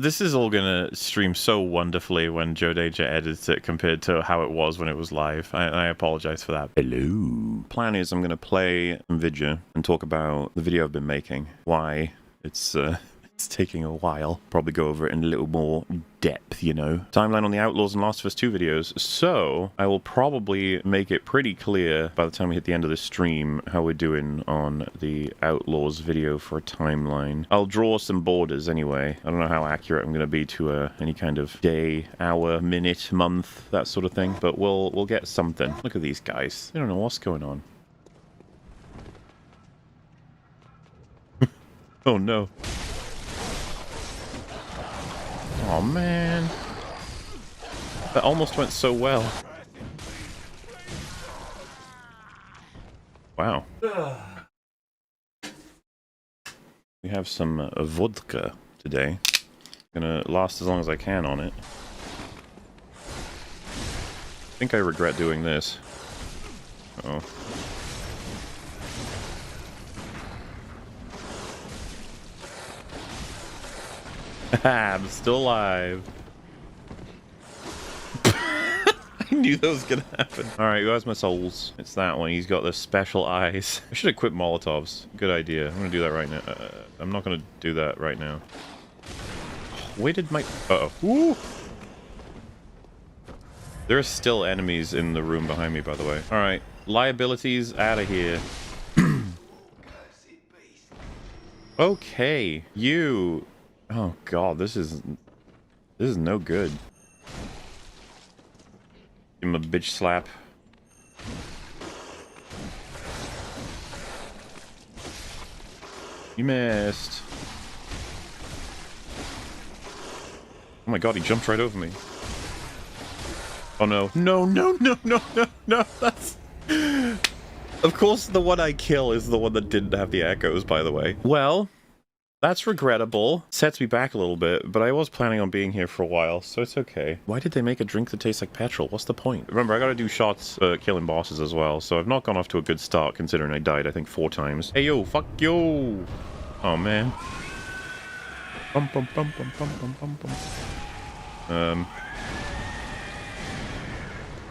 This is all gonna stream so wonderfully when Joe Danger edits it compared to how it was when it was live. I apologize for that. Hello. Plan is I'm gonna play Vidya and talk about the video I've been making. Why it's taking a while. Probably go over it in a little more depth, you know. Timeline on the Outlaws and Last of Us 2 videos. So, I will probably make it pretty clear by the time we hit the end of this stream how we're doing on the Outlaws video for a timeline. I'll draw some borders anyway. I don't know how accurate I'm going to be to any kind of day, hour, minute, month, that sort of thing. But we'll get something. Look at these guys. They don't know what's going on. Oh no. Oh man, that almost went so well. Wow. We have some vodka today. Gonna last as long as I can on it. I think I regret doing this. Uh-oh. I'm still alive. I knew that was gonna happen. Alright, who has my souls? It's that one. He's got the special eyes. I should equip Molotovs. Good idea. I'm gonna do that right now. I'm not gonna do that right now. Where did my... Uh-oh. Ooh! There are still enemies in the room behind me, by the way. Alright. Liabilities out of here. Okay. You... Oh god, this is no good. Give him a bitch slap. You missed. Oh my god, he jumped right over me. Oh no. No, no, no, no, no, no, that's... Of course the one I kill is the one that didn't have the echoes, by the way. Well... That's regrettable. Sets me back a little bit, but I was planning on being here for a while, so it's okay. Why did they make a drink that tastes like petrol? What's the point? Remember, I gotta do shots killing bosses as well, so I've not gone off to a good start considering I died, I think, 4 times. Hey yo, fuck yo! Oh man. Bum, bum, bum, bum, bum, bum, bum, bum.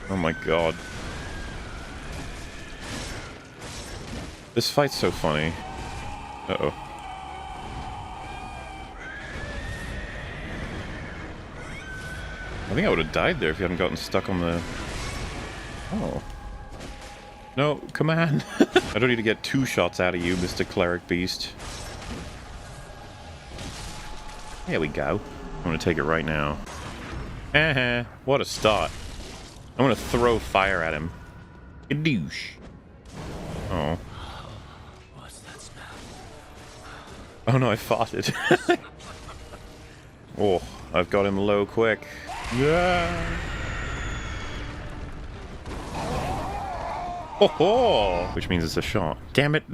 Oh my god. This fight's so funny. Uh-oh. I think I would have died there if you hadn't gotten stuck on the... Oh. No, come on. I don't need to get 2 shots out of you, Mr. Cleric Beast. There we go. I'm gonna take it right now. What a start. I'm gonna throw fire at him. Kadoosh. Oh. What's that smell? Oh no, I farted. Oh, I've got him low quick. Yeah. Oh ho! Which means it's a shot. Damn it.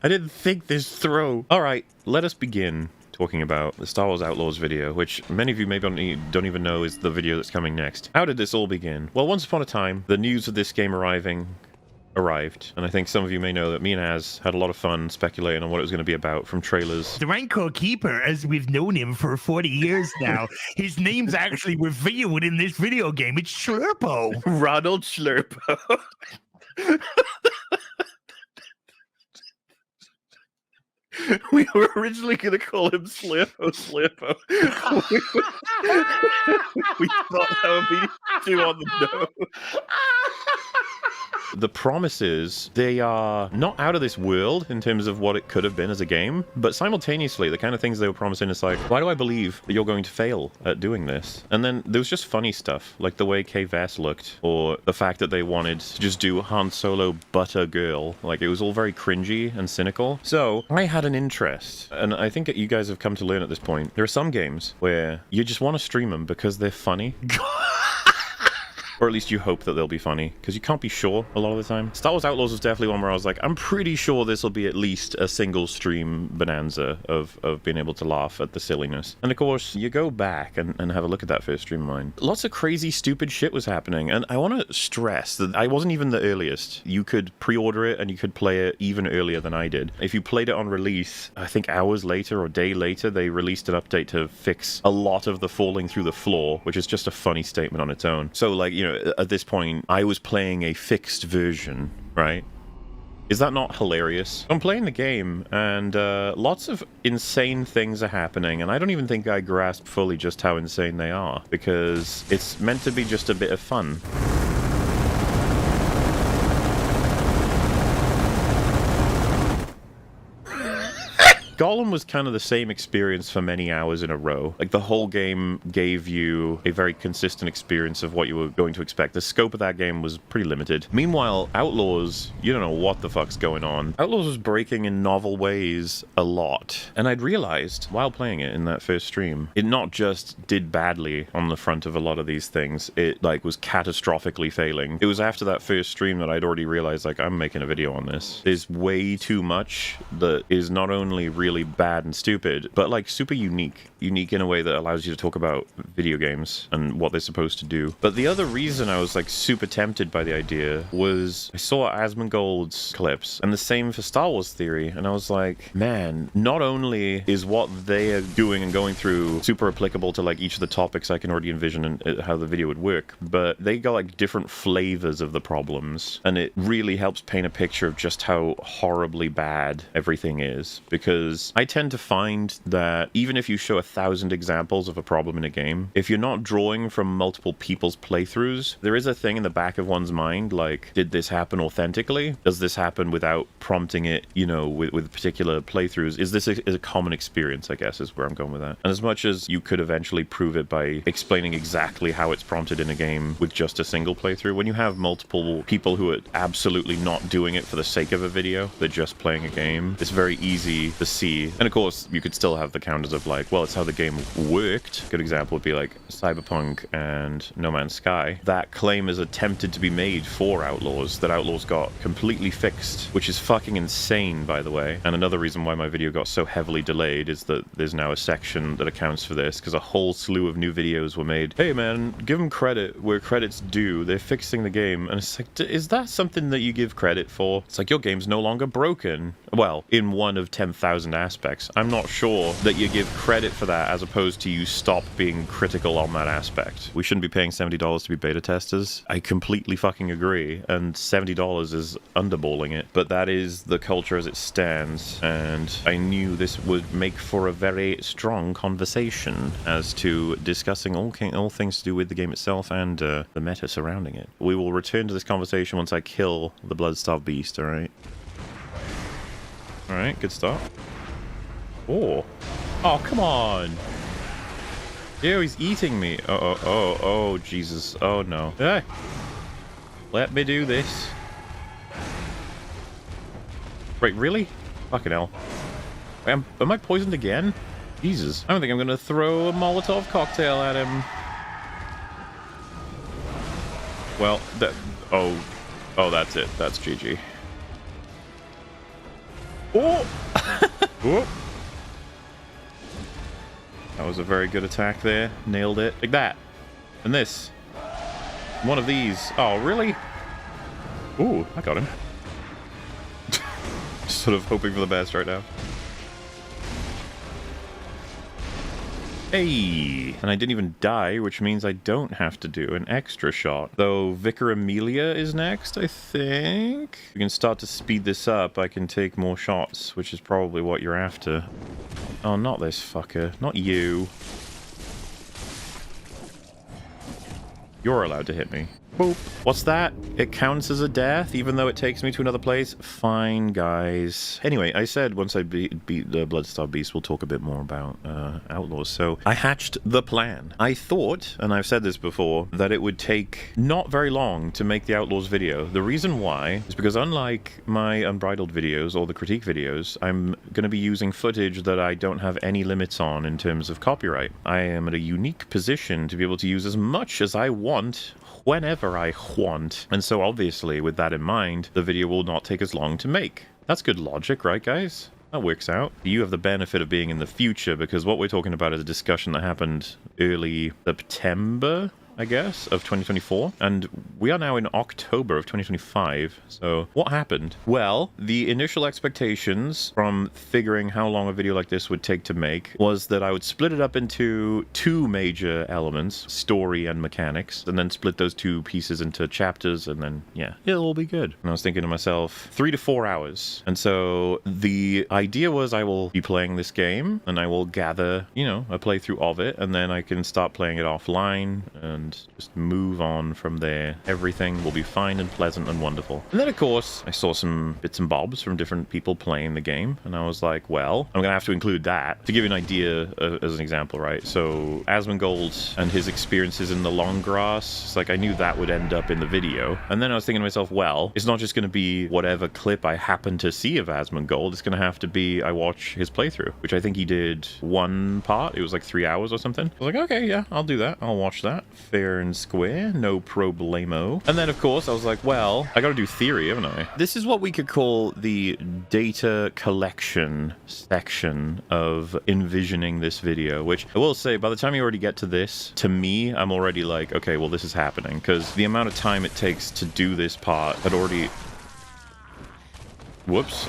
I didn't think this throw. Alright, let us begin talking about the Star Wars Outlaws video, which many of you maybe don't even know is the video that's coming next. How did this all begin? Well, once upon a time, the news of this game arrived, and I think some of you may know that me and Az had a lot of fun speculating on what it was going to be about from trailers. The Rancor Keeper, as we've known him for 40 years now, his name's actually revealed in this video game. It's Schlurpo. Ronald Schlurpo. We were originally going to call him Slurpo. We thought that would be too on the nose. The promises, they are not out of this world in terms of what it could have been as a game, but simultaneously, the kind of things they were promising is like, why do I believe that you're going to fail at doing this? And then there was just funny stuff, like the way K-Vess looked, or the fact that they wanted to just do Han Solo butter girl. Like, it was all very cringy and cynical. So, I had an interest, and I think that you guys have come to learn at this point, there are some games where you just want to stream them because they're funny. Or at least you hope that they'll be funny, because you can't be sure a lot of the time. Star Wars Outlaws was definitely one where I was like, I'm pretty sure this will be at least a single stream bonanza of being able to laugh at the silliness. And of course, you go back and have a look at that first stream of mine. Lots of crazy, stupid shit was happening, and I want to stress that I wasn't even the earliest. You could pre-order it, and you could play it even earlier than I did. If you played it on release, I think hours later or a day later, they released an update to fix a lot of the falling through the floor, which is just a funny statement on its own. So, like, you know, at this point, I was playing a fixed version, right? Is that not hilarious? I'm playing the game, and lots of insane things are happening, and I don't even think I grasp fully just how insane they are, because it's meant to be just a bit of fun. Gollum was kind of the same experience for many hours in a row. Like, the whole game gave you a very consistent experience of what you were going to expect. The scope of that game was pretty limited. Meanwhile, Outlaws, you don't know what the fuck's going on. Outlaws was breaking in novel ways a lot. And I'd realized, while playing it in that first stream, it not just did badly on the front of a lot of these things, it, like, was catastrophically failing. It was after that first stream that I'd already realized, like, I'm making a video on this. There's way too much that is not only really bad and stupid, but like super unique in a way that allows you to talk about video games and what they're supposed to do. But the other reason I was like super tempted by the idea was I saw Asmongold's clips, and the same for Star Wars Theory, and I was like, man, not only is what they are doing and going through super applicable to like each of the topics I can already envision and how the video would work, but they got like different flavors of the problems, and it really helps paint a picture of just how horribly bad everything is. Because I tend to find that even if you show 1,000 examples of a problem in a game, if you're not drawing from multiple people's playthroughs, there is a thing in the back of one's mind like, did this happen authentically? Does this happen without prompting it, you know, with particular playthroughs? Is this a common experience, I guess, is where I'm going with that. And as much as you could eventually prove it by explaining exactly how it's prompted in a game with just a single playthrough, when you have multiple people who are absolutely not doing it for the sake of a video, they're just playing a game, it's very easy to see. And of course, you could still have the counters of like, well, it's how the game worked. A good example would be like Cyberpunk and No Man's Sky. That claim is attempted to be made for Outlaws, that Outlaws got completely fixed, which is fucking insane, by the way. And another reason why my video got so heavily delayed is that there's now a section that accounts for this, because a whole slew of new videos were made. Hey man, give them credit where credit's due. They're fixing the game. And it's like, is that something that you give credit for? It's like, your game's no longer broken. Well, in one of 10,000 aspects. I'm not sure that you give credit for that as opposed to you stop being critical on that aspect. We shouldn't be paying $70 to be beta testers. I completely fucking agree, and $70 is underballing it, but that is the culture as it stands, and I knew this would make for a very strong conversation as to discussing all things to do with the game itself and the meta surrounding it. We will return to this conversation once I kill the Bloodstarved Beast, alright? Alright, good start. Oh, come on. Ew, he's eating me. Oh, Jesus. Oh, no. Hey. Let me do this. Wait, really? Fucking hell. Am I poisoned again? Jesus. I don't think I'm going to throw a Molotov cocktail at him. Well, that... Oh, that's it. That's GG. Oh! Oh! That was a very good attack there. Nailed it. Like that. And this. One of these. Oh, really? Ooh, I got him. Sort of hoping for the best right now. Hey! And I didn't even die, which means I don't have to do an extra shot. Though Vicar Amelia is next, I think? We can start to speed this up. I can take more shots, which is probably what you're after. Oh, not this fucker. Not you. You're allowed to hit me. Boop. What's that? It counts as a death, even though it takes me to another place? Fine, guys. Anyway, I said once I beat the Bloodstarved Beast, we'll talk a bit more about Outlaws. So I hatched the plan. I thought, and I've said this before, that it would take not very long to make the Outlaws video. The reason why is because unlike my Unbridled videos or the critique videos, I'm going to be using footage that I don't have any limits on in terms of copyright. I am at a unique position to be able to use as much as I want. whenever I want. And so obviously, with that in mind, the video will not take as long to make. That's good logic, right, guys? That works out. You have the benefit of being in the future, because what we're talking about is a discussion that happened early September, I guess, of 2024, and we are now in October of 2025. So what happened? Well, the initial expectations from figuring how long a video like this would take to make was that I would split it up into two major elements, story and mechanics, and then split those two pieces into chapters, and then yeah, it'll all be good. And I was thinking to myself, 3 to 4 hours. And so the idea was I will be playing this game and I will gather, you know, a playthrough of it, and then I can start playing it offline and just move on from there. Everything will be fine and pleasant and wonderful. And then, of course, I saw some bits and bobs from different people playing the game, and I was like, well, I'm gonna have to include that. To give you an idea, as an example, right? So Asmongold and his experiences in the long grass, it's like I knew that would end up in the video. And then I was thinking to myself, well, it's not just gonna be whatever clip I happen to see of Asmongold. It's gonna have to be I watch his playthrough, which I think he did one part. It was like 3 hours or something. I was like, okay, yeah, I'll do that. I'll watch that. Fair and square, no problemo. And then, of course, I was like, well, I gotta do theory, haven't I? This is what we could call the data collection section of envisioning this video, which I will say, by the time you already get to this, to me, I'm already like, okay, well, this is happening, because the amount of time it takes to do this part had already... Whoops.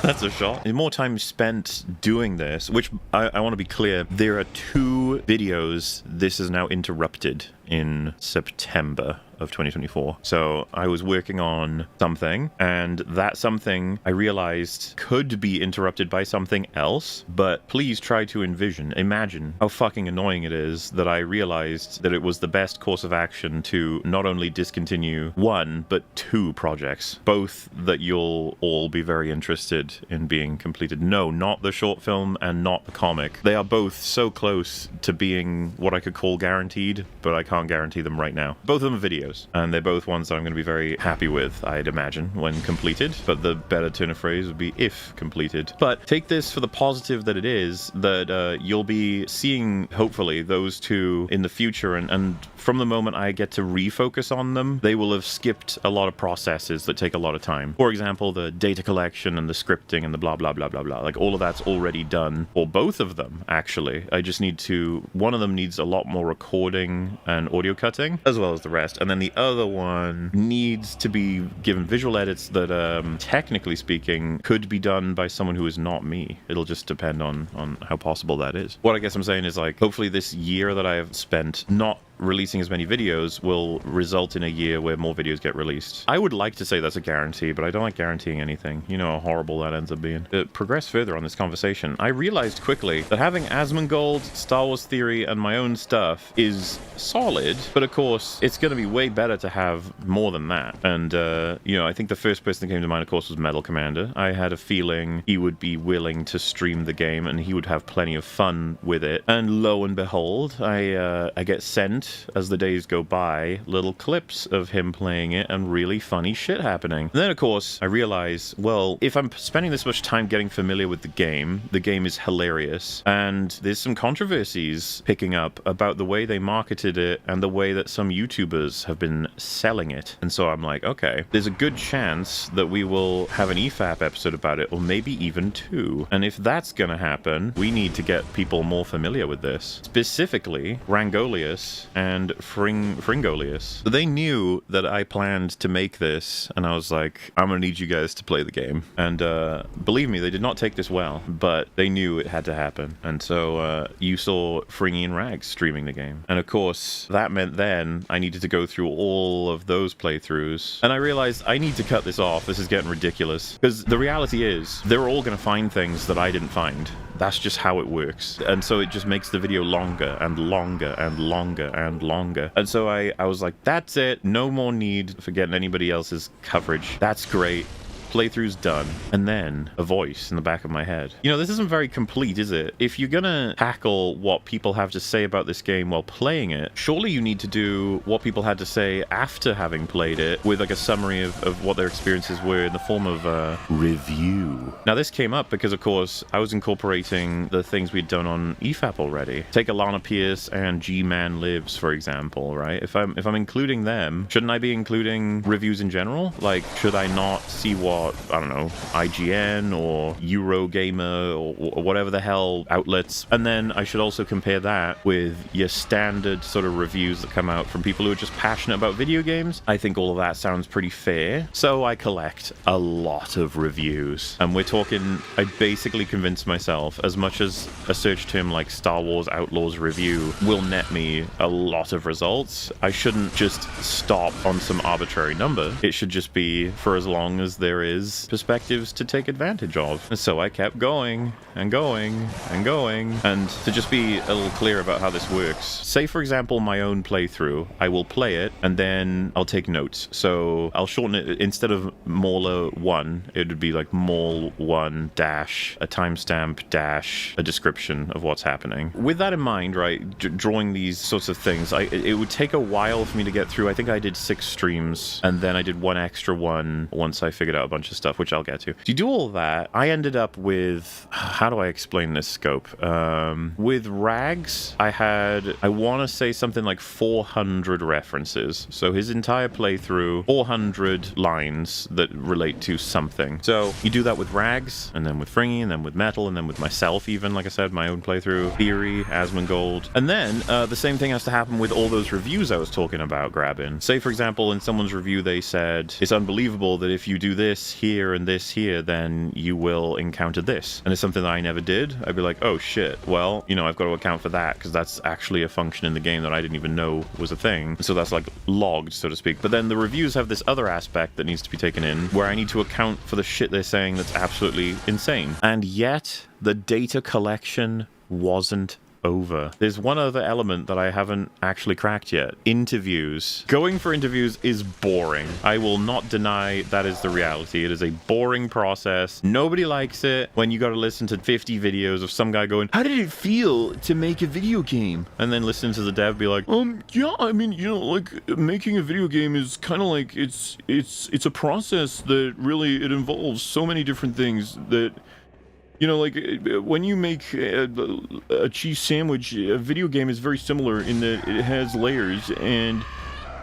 That's a shot. The more time spent doing this, which I want to be clear, there are 2 videos this is now interrupted in September of 2024. So I was working on something, and that something I realized could be interrupted by something else, but please try to imagine how fucking annoying it is that I realized that it was the best course of action to not only discontinue 1, but 2 projects, both that you'll all be very interested in being completed. No, not the short film and not the comic. They are both so close to being what I could call guaranteed, but I can't guarantee them right now. Both of them are videos, and they're both ones that I'm going to be very happy with, I'd imagine, when completed, but the better turn of phrase would be if completed. But take this for the positive that it is, that you'll be seeing, hopefully, those 2 in the future, and from the moment I get to refocus on them, they will have skipped a lot of processes that take a lot of time. For example, the data collection and the scripting and the blah, blah, blah, blah, blah. Like, all of that's already done, or both of them, actually. I just need to... One of them needs a lot more recording and audio cutting, as well as the rest. And then the other one needs to be given visual edits that, technically speaking, could be done by someone who is not me. It'll just depend on how possible that is. What I guess I'm saying is, like, hopefully this year that I have spent not releasing as many videos will result in a year where more videos get released. I would like to say that's a guarantee, but I don't like guaranteeing anything. You know how horrible that ends up being. To progress further on this conversation, I realized quickly that having Asmongold, Star Wars Theory, and my own stuff is solid, but of course, it's going to be way better to have more than that. And, you know, I think the first person that came to mind, of course, was Metal Commander. I had a feeling he would be willing to stream the game, and he would have plenty of fun with it. And lo and behold, I get sent, as the days go by, little clips of him playing it and really funny shit happening. And then, of course, I realize, well, if I'm spending this much time getting familiar with the game is hilarious, and there's some controversies picking up about the way they marketed it and the way that some YouTubers have been selling it. And so I'm like, okay, there's a good chance that we will have an EFAP episode about it, or maybe even 2. And if that's gonna happen, we need to get people more familiar with this. Specifically, Rangolius and Fringolius. So they knew that I planned to make this, and I was like, I'm gonna need you guys to play the game. And believe me, they did not take this well, but they knew it had to happen. And so you saw Fringy and Rags streaming the game. And of course, that meant then I needed to go through all of those playthroughs. And I realized I need to cut this off. This is getting ridiculous. Because the reality is, they're all gonna find things that I didn't find. That's just how it works. And so it just makes the video longer and longer and longer and longer. And so I was like, that's it. No more need for getting anybody else's coverage. That's great. playthrough's done, and then a voice in the back of my head. You know, this isn't very complete, is it? If you're gonna tackle what people have to say about this game while playing it, surely you need to do what people had to say after having played it, with like a summary of what their experiences were in the form of a review. Now, this came up because, of course, I was incorporating the things we'd done on EFAP already. Take Alana Pierce and G-Man Lives, for example, right? If I'm including them, shouldn't I be including reviews in general? Like, should I not see what, I don't know, IGN or Eurogamer or whatever the hell outlets, and then I should also compare that with your standard sort of reviews that come out from people who are just passionate about video games? I think all of that sounds pretty fair. So I collect a lot of reviews, and we're talking, I basically convinced myself, as much as a search term like Star Wars Outlaws review will net me a lot of results, I shouldn't just stop on some arbitrary number. It should just be for as long as there is perspectives to take advantage of. And so I kept going and going and going. And to just be a little clear about how this works, say for example my own playthrough, I will play it and then I'll take notes. So I'll shorten it. Instead of MauLer 1, it would be like Maul 1 dash a timestamp dash a description of what's happening. With that in mind, right, drawing these sorts of things, it would take a while for me to get through. I think I did 6 streams and then I did one extra one once I figured out a bunch of stuff, which I'll get to. To do all that, I ended up with, how do I explain this scope? With Rags, I want to say something like 400 references. So his entire playthrough, 400 lines that relate to something. So you do that with Rags, and then with Fringy, and then with Metal, and then with myself even, like I said, my own playthrough, Theory, Asmongold. And then the same thing has to happen with all those reviews I was talking about grabbing. Say, for example, in someone's review, they said, it's unbelievable that if you do this here and this here, then you will encounter this. And it's something that I never did. I'd be like, oh shit, well, you know, I've got to account for that because that's actually a function in the game that I didn't even know was a thing. So that's like logged, so to speak. But then the reviews have this other aspect that needs to be taken in where I need to account for the shit they're saying that's absolutely insane. And yet the data collection wasn't over. There's one other element that I haven't actually cracked yet. Interviews. Going for interviews is boring. I will not deny that is the reality. It is a boring process. Nobody likes it when you got to listen to 50 videos of some guy going, how did it feel to make a video game? And then listen to the dev be like, yeah, I mean, you know, like making a video game is kind of like, it's a process that really, it involves so many different things that, you know, like, when you make a cheese sandwich, a video game is very similar in that it has layers, and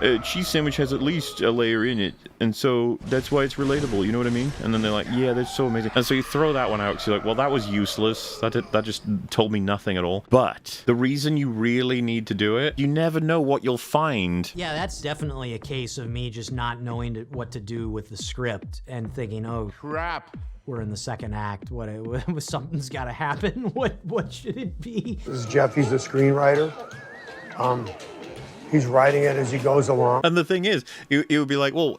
a cheese sandwich has at least a layer in it, and so that's why it's relatable, you know what I mean? And then they're like, yeah, that's so amazing. And so you throw that one out, because you're like, well, that was useless. That just told me nothing at all. But the reason you really need to do it, you never know what you'll find. Yeah, that's definitely a case of me just not knowing what to do with the script and thinking, oh, crap. We're in the second act. Something's got to happen. What should it be? This is Jeff. He's the screenwriter. He's writing it as he goes along. And the thing is, it would be like, well,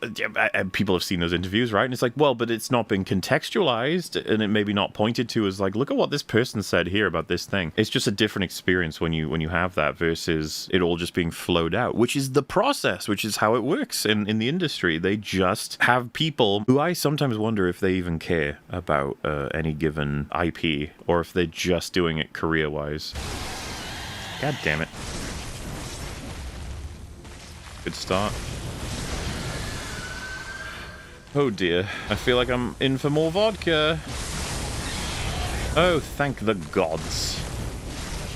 people have seen those interviews, right? And it's like, well, but it's not been contextualized, and it may be not pointed to as like, look at what this person said here about this thing. It's just a different experience when you have that versus it all just being flowed out, which is the process, which is how it works in the industry. They just have people who I sometimes wonder if they even care about any given IP, or if they're just doing it career-wise. God damn it. Good start. Oh dear, I feel like I'm in for more vodka. Oh, thank the gods.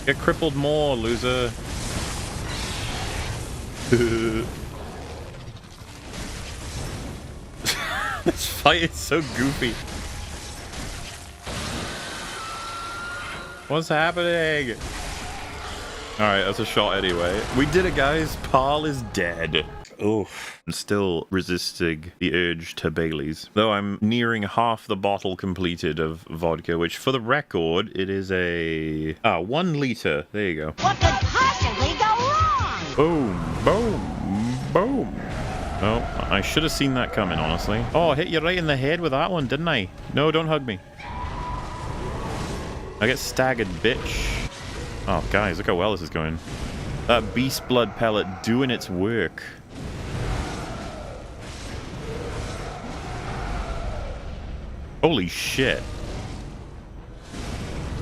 Get crippled more, loser. This fight is so goofy. What's happening? Alright, that's a shot anyway. We did it, guys. Paul is dead. Oof. I'm still resisting the urge to Bailey's. Though I'm nearing half the bottle completed of vodka, which for the record, it is a... 1 liter. There you go. What could possibly go wrong? Boom. Boom. Boom. Oh, I should have seen that coming, honestly. Oh, I hit you right in the head with that one, didn't I? No, don't hug me. I get staggered, bitch. Oh, guys, look how well this is going. That beast blood pellet doing its work. Holy shit.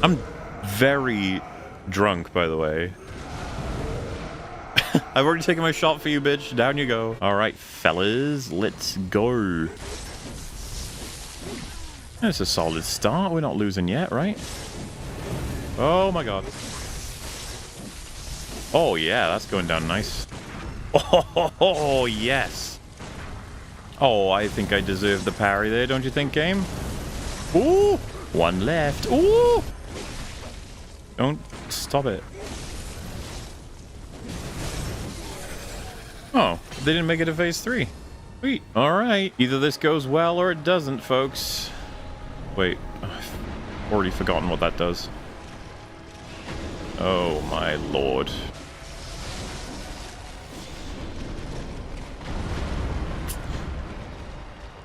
I'm very drunk, by the way. I've already taken my shot for you, bitch. Down you go. All right, fellas, let's go. That's a solid start. We're not losing yet, right? Oh my god. Oh yeah, that's going down nice. Oh yes. Oh, I think I deserve the parry there, don't you think, game? Ooh, one left. Ooh. Don't stop it. Oh, they didn't make it to phase 3. Sweet. All right. Either this goes well or it doesn't, folks. Wait. I've already forgotten what that does. Oh, my lord.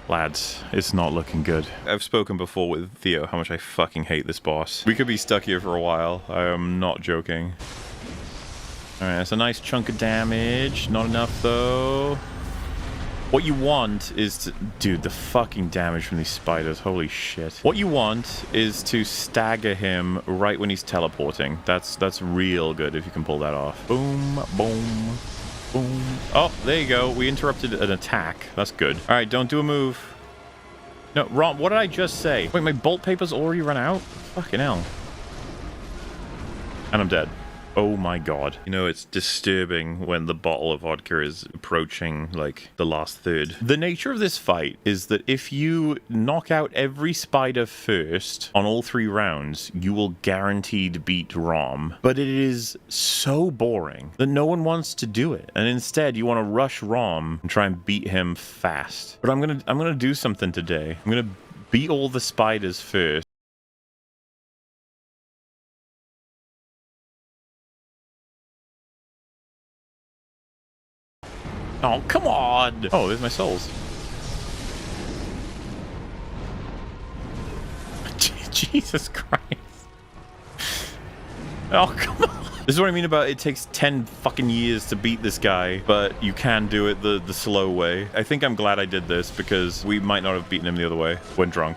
Lads, it's not looking good. I've spoken before with Theo how much I fucking hate this boss. We could be stuck here for a while. I am not joking. Alright, that's a nice chunk of damage. Not enough, though. What you want is to... Dude, the fucking damage from these spiders. Holy shit. What you want is to stagger him right when he's teleporting. That's real good if you can pull that off. Boom, boom, boom. Oh, there you go. We interrupted an attack. That's good. Alright, don't do a move. No, Ron, what did I just say? Wait, my bolt paper's already run out? Fucking hell. And I'm dead. Oh my god. You know, it's disturbing when the bottle of vodka is approaching, like, the last third. The nature of this fight is that if you knock out every spider first on all 3 rounds, you will guaranteed beat Rom. But it is so boring that no one wants to do it. And instead, you want to rush Rom and try and beat him fast. But I'm gonna do something today. I'm gonna beat all the spiders first. Oh, come on! Oh, there's my souls. Jesus Christ. Oh, come on. This is what I mean about it takes 10 fucking years to beat this guy, but you can do it the slow way. I think I'm glad I did this because we might not have beaten him the other way when drunk.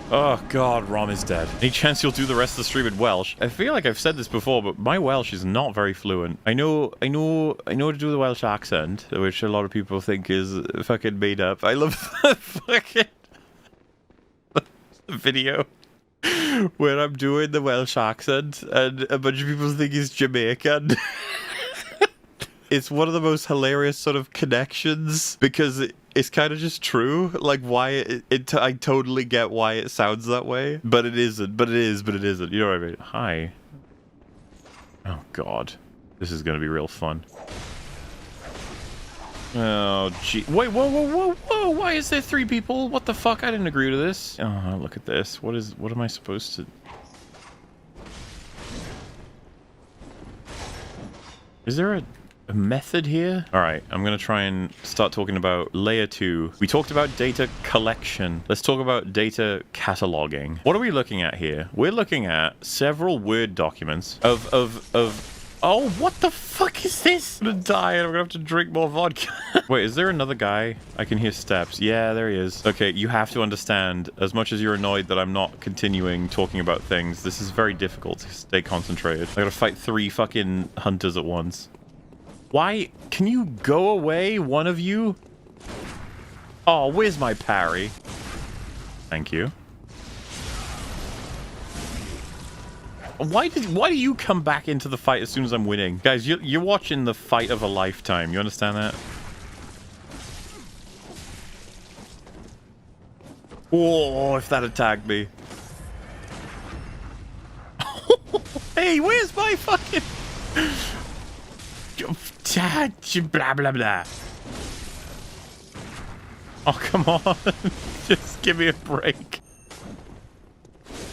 Oh god, Rom is dead. Any chance you'll do the rest of the stream in Welsh? I feel like I've said this before, but my Welsh is not very fluent. I know to do the Welsh accent, which a lot of people think is fucking made up. I love the fucking video where I'm doing the Welsh accent and a bunch of people think it's Jamaican. It's one of the most hilarious sort of connections because it's kind of just true. Like why I totally get why it sounds that way, but it isn't. But it is. But it isn't. You know what I mean? Hi. Oh god, this is gonna be real fun. Oh gee. Wait. Whoa. Why is there 3 people? What the fuck? I didn't agree to this. Oh, look at this. What am I supposed to? Is there a method here? All right, I'm gonna try and start talking about layer 2. We talked about data collection. Let's talk about data cataloging. What are we looking at here? We're looking at several Word documents of oh, what the fuck is this? I'm gonna die and I'm gonna have to drink more vodka. Wait, is there another guy? I can hear steps. Yeah, there he is. Okay, you have to understand, as much as you're annoyed that I'm not continuing talking about things, this is very difficult to stay concentrated. I gotta fight 3 fucking hunters at once. Why? Can you go away, one of you? Oh, where's my parry? Thank you. Why do you come back into the fight as soon as I'm winning? Guys, you're watching the fight of a lifetime. You understand that? Oh, if that attacked me. Hey, where's my fucking... Blah, blah, blah. Oh, come on. Just give me a break.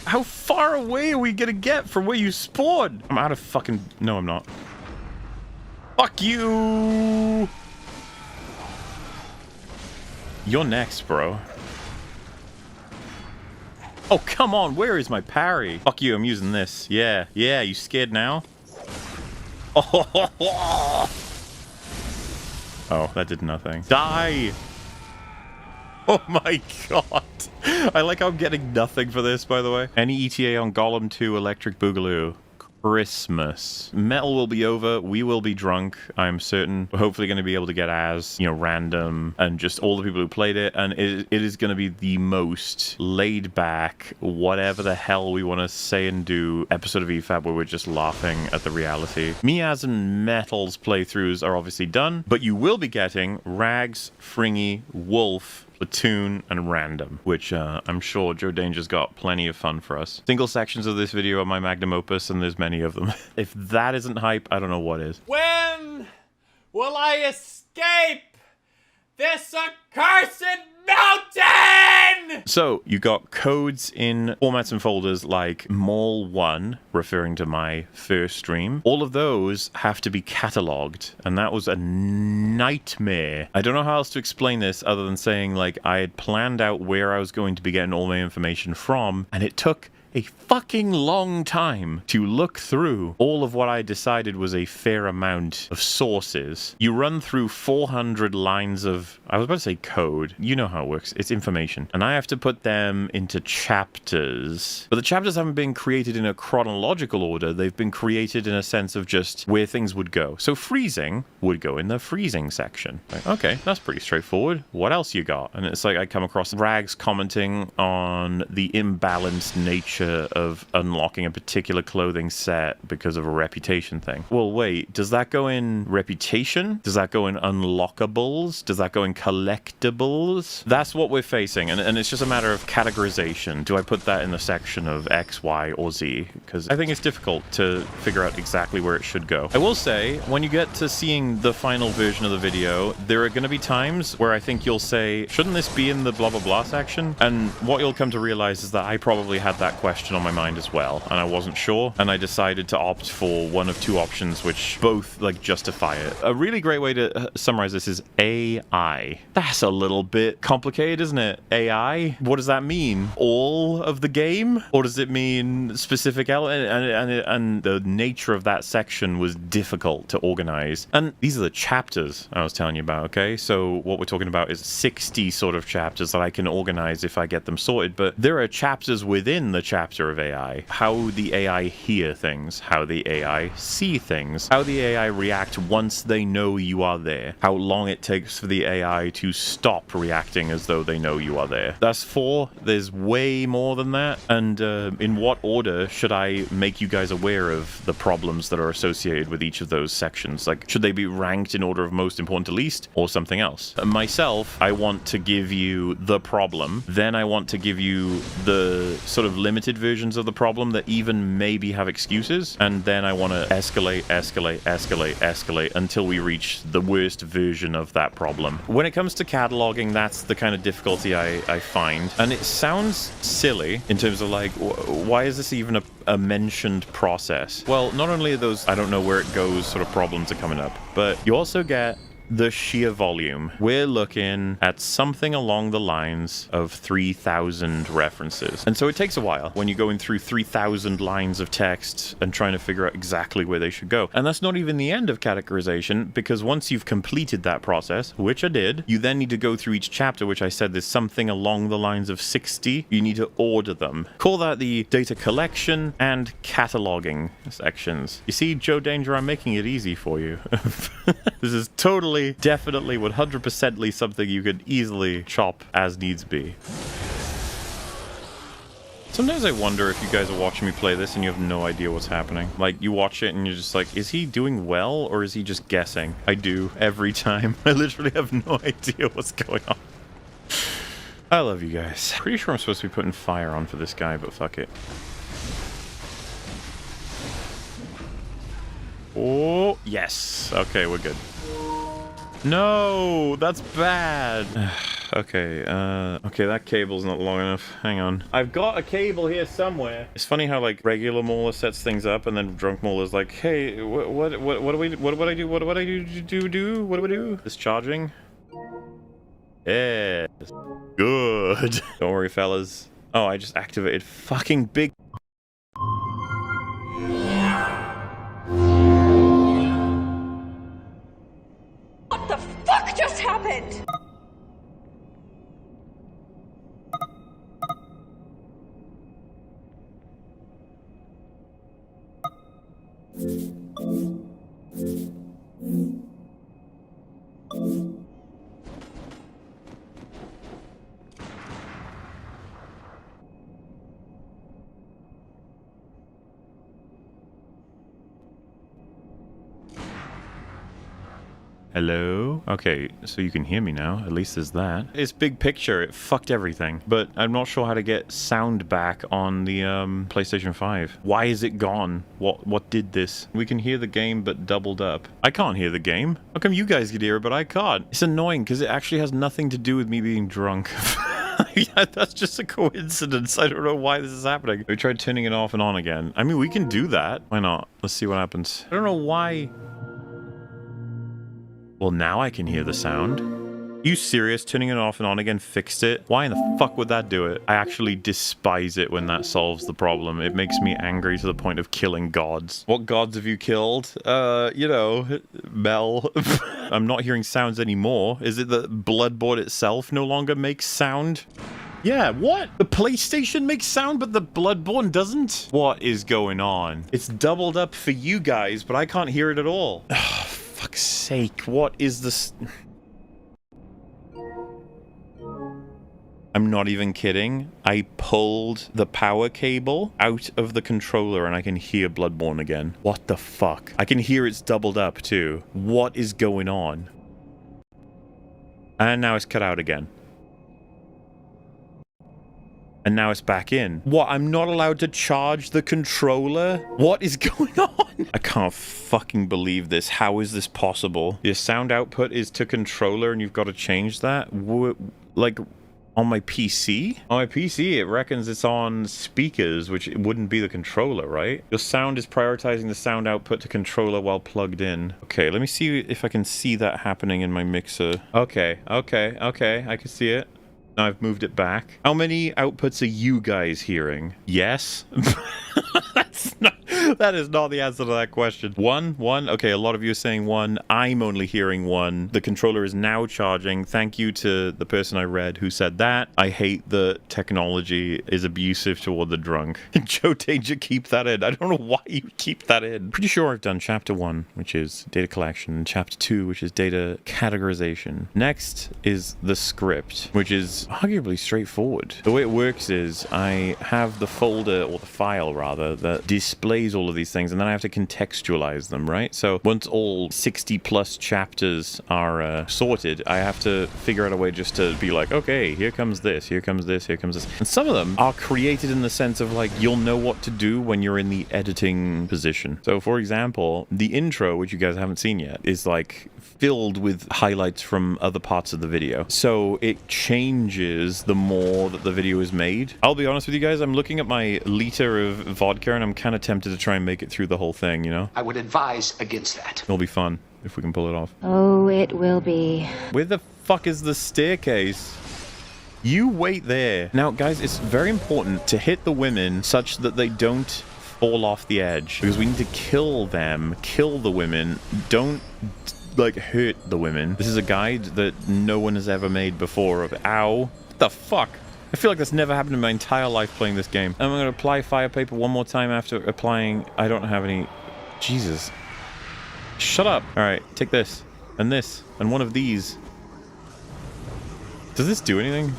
How far away are we gonna get from where you spawned? I'm out of fucking... No, I'm not. Fuck you! You're next, bro. Oh, come on. Where is my parry? Fuck you. I'm using this. Yeah. Yeah. You scared now? Oh, that did nothing. Die! Oh my god. I like how I'm getting nothing for this, by the way. Any ETA on Golem 2 Electric Boogaloo? Christmas. Metal will be over. We will be drunk, I'm certain. We're hopefully going to be able to get as, you know, random and just all the people who played it. And it is going to be the most laid back, whatever the hell we want to say and do episode of EFAB where we're just laughing at the reality. Miaz and Metal's playthroughs are obviously done, but you will be getting Rags, Fringy, Wolf, Platoon, and Random, which I'm sure Joe Danger's got plenty of fun for us. Single sections of this video are my magnum opus, and there's many of them. If that isn't hype, I don't know what is. When will I escape this accursed mountain? So, you got codes in formats and folders like MauL1, referring to my first stream. All of those have to be cataloged, and that was a nightmare. I don't know how else to explain this other than saying, like, I had planned out where I was going to be getting all my information from, and it took a fucking long time to look through all of what I decided was a fair amount of sources. You run through 400 lines of, I was about to say code. You know how it works. It's information. And I have to put them into chapters. But the chapters haven't been created in a chronological order. They've been created in a sense of just where things would go. So freezing would go in the freezing section. Like, okay, that's pretty straightforward. What else you got? And it's like I come across Rags commenting on the imbalanced nature of unlocking a particular clothing set because of a reputation thing. Well, wait, does that go in reputation? Does that go in unlockables? Does that go in collectibles? That's what we're facing, and it's just a matter of categorization. Do I put that in the section of X, Y, or Z? Because I think it's difficult to figure out exactly where it should go. I will say, when you get to seeing the final version of the video, there are going to be times where I think you'll say, shouldn't this be in the blah blah blah section? And what you'll come to realize is that I probably had that question on my mind as well, and I wasn't sure, and I decided to opt for one of two options which both like justify it. A really great way to summarize this is AI. That's a little bit complicated, isn't it? AI? What does that mean? All of the game? Or does it mean specific element? And the nature of that section was difficult to organize. And these are the chapters I was telling you about, okay? So what we're talking about is 60 sort of chapters that I can organize if I get them sorted, but there are chapters within the chapter of AI. How the AI hear things, how the AI see things, how the AI react once they know you are there, how long it takes for the AI to stop reacting as though they know you are there. That's 4. There's way more than that. And in what order should I make you guys aware of the problems that are associated with each of those sections? Like, should they be ranked in order of most important to least, or something else? Myself, I want to give you the problem, then I want to give you the sort of limited versions of the problem that even maybe have excuses, and then I want to escalate until we reach the worst version of that problem. When it comes to cataloging, that's the kind of difficulty I find, and it sounds silly in terms of like, why is this even a mentioned process? Well, not only are those I don't know where it goes sort of problems are coming up, but you also get the sheer volume. We're looking at something along the lines of 3,000 references. And so it takes a while when you're going through 3,000 lines of text and trying to figure out exactly where they should go. And that's not even the end of categorization, because once you've completed that process, which I did, you then need to go through each chapter, which I said there's something along the lines of 60. You need to order them. Call that the data collection and cataloging sections. You see, Joe Danger, I'm making it easy for you. This is totally, definitely, 100%ly something you could easily chop as needs be. Sometimes I wonder if you guys are watching me play this and you have no idea what's happening. Like, you watch it and you're just like, is he doing well or is he just guessing? I do, every time. I literally have no idea what's going on. I love you guys. Pretty sure I'm supposed to be putting fire on for this guy, but fuck it. Oh, yes. Okay, we're good. No, that's bad. Okay, okay, that cable's not long enough. Hang on. I've got a cable here somewhere. It's funny how, like, regular MauLer sets things up, and then drunk MauLer's like, hey, what do I do? This charging? Yes. Good. Don't worry, fellas. Oh, I just activated fucking big... What the fuck just happened? Hello? Okay, so you can hear me now. At least there's that. It's big picture. It fucked everything. But I'm not sure how to get sound back on the PlayStation 5. Why is it gone? What did this? We can hear the game, but doubled up. I can't hear the game. How come you guys can hear it, but I can't? It's annoying because it actually has nothing to do with me being drunk. Yeah, that's just a coincidence. I don't know why this is happening. We tried turning it off and on again. I mean, we can do that. Why not? Let's see what happens. I don't know why... Well, now I can hear the sound. You serious? Turning it off and on again fixed it? Why in the fuck would that do it? I actually despise it when that solves the problem. It makes me angry to the point of killing gods. What gods have you killed? You know, Mel. I'm not hearing sounds anymore. Is it that Bloodborne itself no longer makes sound? Yeah, what? The PlayStation makes sound, but the Bloodborne doesn't? What is going on? It's doubled up for you guys, but I can't hear it at all. Fuck's sake, what is this? I'm not even kidding. I pulled the power cable out of the controller and I can hear Bloodborne again. What the fuck? I can hear it's doubled up too. What is going on? And now it's cut out again. And now it's back in. What? I'm not allowed to charge the controller? What is going on? I can't fucking believe this. How is this possible? Your sound output is to controller and you've got to change that? Like, on my PC? On my PC, it reckons it's on speakers, which it wouldn't be the controller, right? Your sound is prioritizing the sound output to controller while plugged in. Okay, let me see if I can see that happening in my mixer. Okay, I can see it. Now I've moved it back. How many outputs are you guys hearing? Yes? That is not the answer to that question. One? Okay, a lot of you are saying one. I'm only hearing one. The controller is now charging. Thank you to the person I read who said that. I hate that technology is abusive toward the drunk. Joe Danger, keep that in. I don't know why you keep that in. Pretty sure I've done chapter 1, which is data collection, and chapter 2, which is data categorization. Next is the script, which is arguably straightforward. The way it works is I have the folder, or the file rather, that displays all of these things, and then I have to contextualize them, right? So once all 60 plus chapters are sorted, I have to figure out a way just to be like, okay, here comes this, here comes this, here comes this. And some of them are created in the sense of like, you'll know what to do when you're in the editing position. So for example, the intro, which you guys haven't seen yet, is like filled with highlights from other parts of the video. So it changes the more that the video is made. I'll be honest with you guys, I'm looking at my liter of vodka and I'm kind of tempted to try and make it through the whole thing, you know? I would advise against that. It'll be fun if we can pull it off. Oh, it will be. Where the fuck is the staircase? You wait there. Now, guys, it's very important to hit the women such that they don't fall off the edge, because we need to kill them, kill the women. Don't like hurt the women. This is a guide that no one has ever made before of ow. What the fuck? I feel like that's never happened in my entire life playing this game. I'm gonna apply fire paper one more time after applying. I don't have any. Jesus. Shut up. Alright, take this. And one of these. Does this do anything?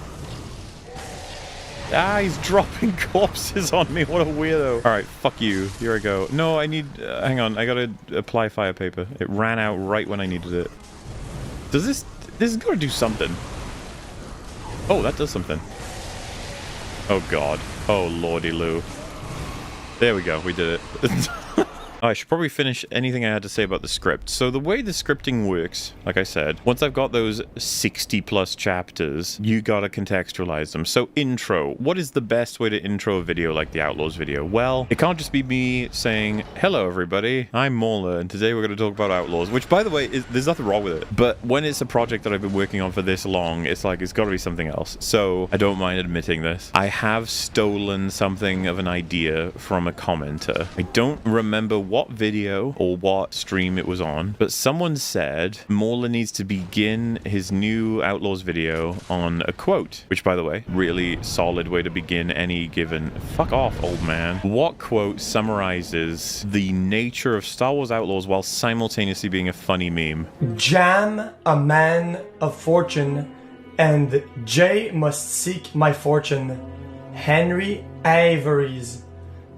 Ah, he's dropping corpses on me. What a weirdo. Alright, fuck you. Here I go. No, I need... hang on. I gotta apply fire paper. It ran out right when I needed it. Does this... This is gonna do something. Oh, that does something. Oh, God. Oh, lordy Lou. There we go. We did it. I should probably finish anything I had to say about the script. So the way the scripting works, like I said, once I've got those 60 plus chapters, you gotta contextualize them. So intro, what is the best way to intro a video like the Outlaws video? Well, it can't just be me saying, hello everybody, I'm MauLer, and today we're gonna talk about Outlaws, which by the way, there's nothing wrong with it. But when it's a project that I've been working on for this long, it's like, it's gotta be something else. So I don't mind admitting this. I have stolen something of an idea from a commenter. I don't remember what video or what stream it was on, but someone said MauLer needs to begin his new Outlaws video on a quote, which by the way, really solid way to begin any given... Fuck off, old man. What quote summarizes the nature of Star Wars Outlaws while simultaneously being a funny meme? Jam, a man of fortune, and Jay must seek my fortune. Henry Avery's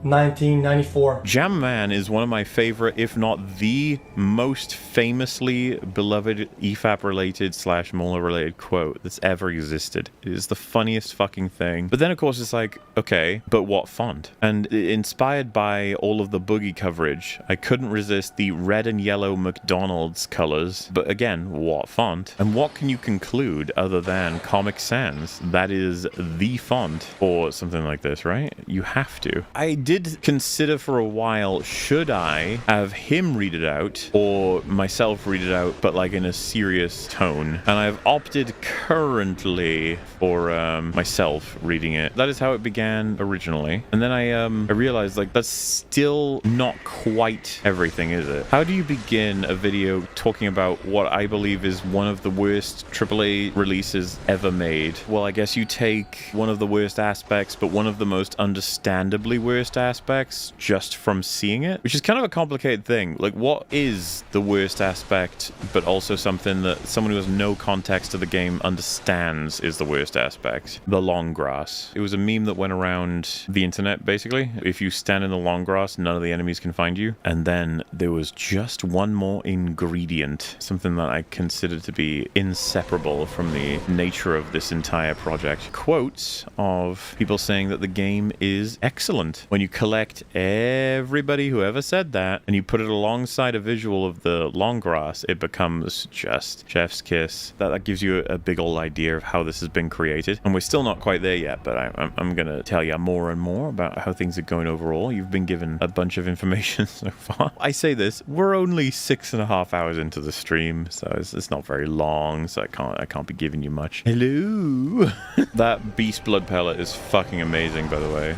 1994. Jam Man is one of my favorite, if not the most famously beloved EFAP-related / MauLer-related quote that's ever existed. It is the funniest fucking thing. But then, of course, it's like, okay, but what font? And inspired by all of the Boogie coverage, I couldn't resist the red and yellow McDonald's colors. But again, what font? And what can you conclude other than Comic Sans? That is the font for something like this, right? You have to. I did consider for a while, should I have him read it out or myself read it out, but like in a serious tone? And I've opted currently for myself reading it. That is how it began originally. And then I realized like that's still not quite everything, is it? How do you begin a video talking about what I believe is one of the worst AAA releases ever made? Well, I guess you take one of the worst aspects, but one of the most understandably worst aspects just from seeing it, which is kind of a complicated thing. Like, what is the worst aspect, but also something that someone who has no context to the game understands is the worst aspect? The long grass. It was a meme that went around the internet, basically. If you stand in the long grass, none of the enemies can find you. And then there was just one more ingredient, something that I consider to be inseparable from the nature of this entire project. Quotes of people saying that the game is excellent. When you collect everybody who ever said that and you put it alongside a visual of the long grass, it becomes just chef's kiss. That gives you a big old idea of how this has been created. And we're still not quite there yet, but I'm going to tell you more and more about how things are going overall. You've been given a bunch of information so far. I say this, we're only 6.5 hours into the stream, so it's not very long, so I can't be giving you much. Hello. That beast blood pellet is fucking amazing, by the way.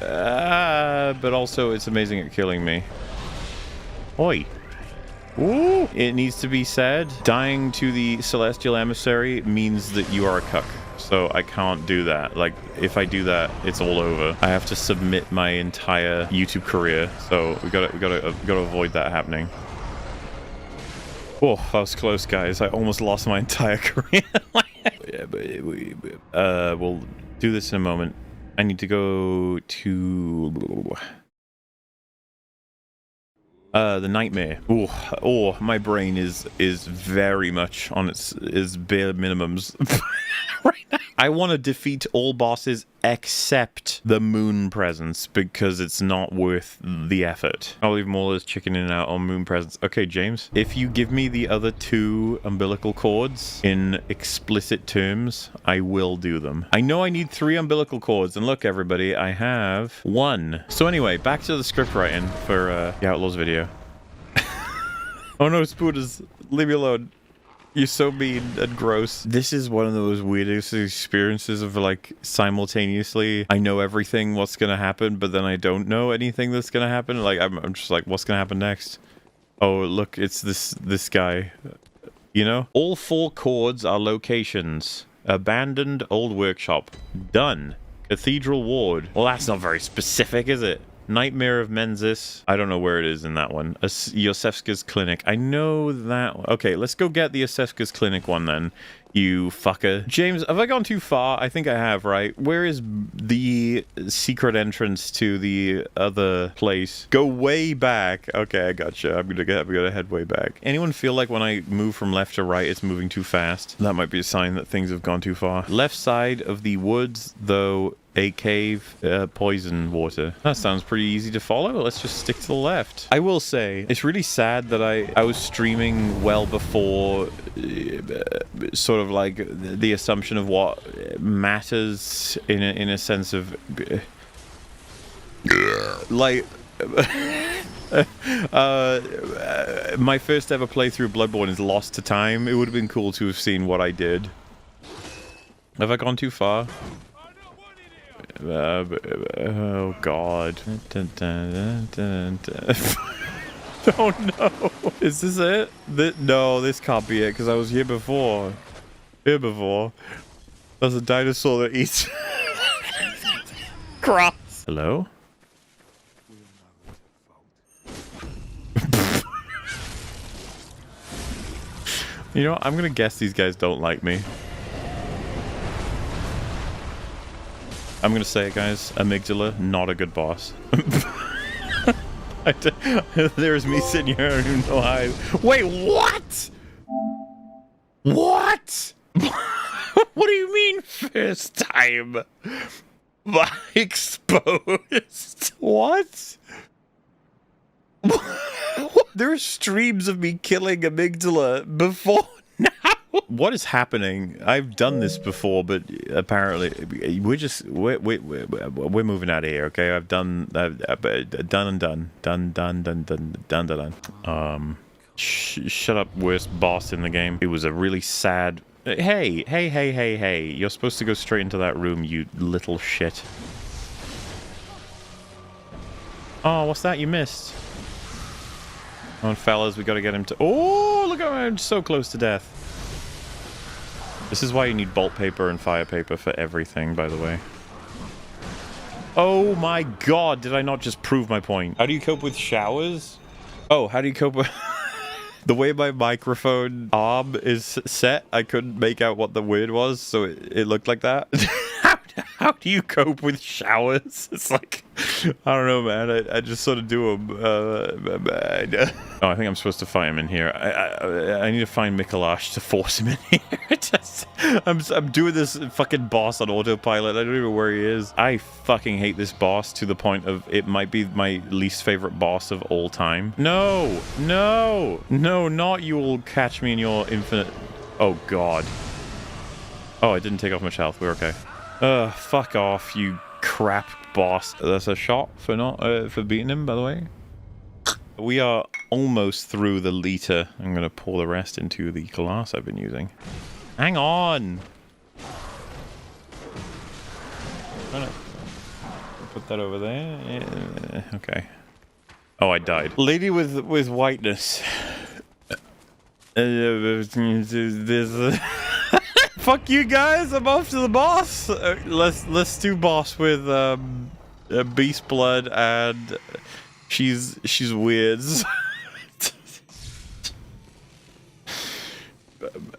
But also it's amazing at killing me. Oi. Ooh. It needs to be said, dying to the celestial emissary means that you are a cuck. So I can't do that. Like, if I do that, it's all over. I have to submit my entire YouTube career. So we gotta avoid that happening. Oh, that was close, guys. I almost lost my entire career. Yeah, but we'll do this in a moment. I need to go to the nightmare. Oh, my brain is very much on its bare minimums right now. I want to defeat all bosses except the moon presence because it's not worth the effort. I'll leave MauLer's chickening out on moon presence. Okay, James, if you give me the other 2 umbilical cords in explicit terms, I will do them. I know I need 3 umbilical cords, and look, everybody, I have 1. So anyway, back to the script writing for the Outlaws video. Oh no, Spooters, leave me alone. You're so mean and gross. This is one of those weirdest experiences of like simultaneously I know everything what's gonna happen, but then I don't know anything that's gonna happen. Like I'm just like, what's gonna happen next? Oh look, it's this guy. You know? All 4 chords are locations. Abandoned old workshop. Done. Cathedral Ward. Well, that's not very specific, is it? Nightmare of Menzies. I don't know where it is in that one. Yosefska's Clinic. I know that one. Okay, let's go get the Yosefska's Clinic one then. You fucker. James, have I gone too far? I think I have, right? Where is the secret entrance to the other place? Go way back. Okay, I gotcha. I'm gonna head way back. Anyone feel like when I move from left to right, it's moving too fast? That might be a sign that things have gone too far. Left side of the woods, though, a cave, poison water. That sounds pretty easy to follow. Let's just stick to the left. I will say, it's really sad that I was streaming well before sort of like the assumption of what matters in a sense of like my first ever playthrough of Bloodborne is lost to time. It would have been cool to have seen what I did. Have I gone too far? Oh god. Oh no. Is this it? No, this can't be it because I was here before. There's a dinosaur that eats grass. Hello? You know what? I'm gonna guess these guys don't like me. I'm gonna say it, guys. Amygdala, not a good boss. There's me sitting here. I don't even know how. Wait, what? What? What do you mean first time? Exposed? What? There are streams of me killing Amygdala before now. What is happening? I've done this before, but apparently we're moving out of here. Okay, I've done done. Shut up, worst boss in the game. It was a really sad. Hey! You're supposed to go straight into that room, you little shit. Oh, what's that? You missed. Come on, fellas, we gotta get him to. Oh, look at him! So close to death. This is why you need bolt paper and fire paper for everything, by the way. Oh my god, did I not just prove my point? How do you cope with showers? Oh, how do you cope with... The way my microphone arm is set, I couldn't make out what the word was, so it looked like that. How do you cope with showers? It's like, I don't know, man. I just sort of do them. Oh, I think I'm supposed to fight him in here. I need to find Mikolash to force him in here. I'm doing this fucking boss on autopilot. I don't even know where he is. I fucking hate this boss to the point of it might be my least favorite boss of all time. No, not you will catch me in your infinite... Oh, God. Oh, I didn't take off much health. We're okay. Fuck off, you crap boss. That's a shot for not for beating him, by the way. We are almost through the liter. I'm gonna pour the rest into the glass I've been using. Hang on. Put that over there. Yeah. Okay. Oh, I died. Lady with whiteness. There's fuck you guys, I'm off to the boss. Let's do boss with beast blood, and she's weird.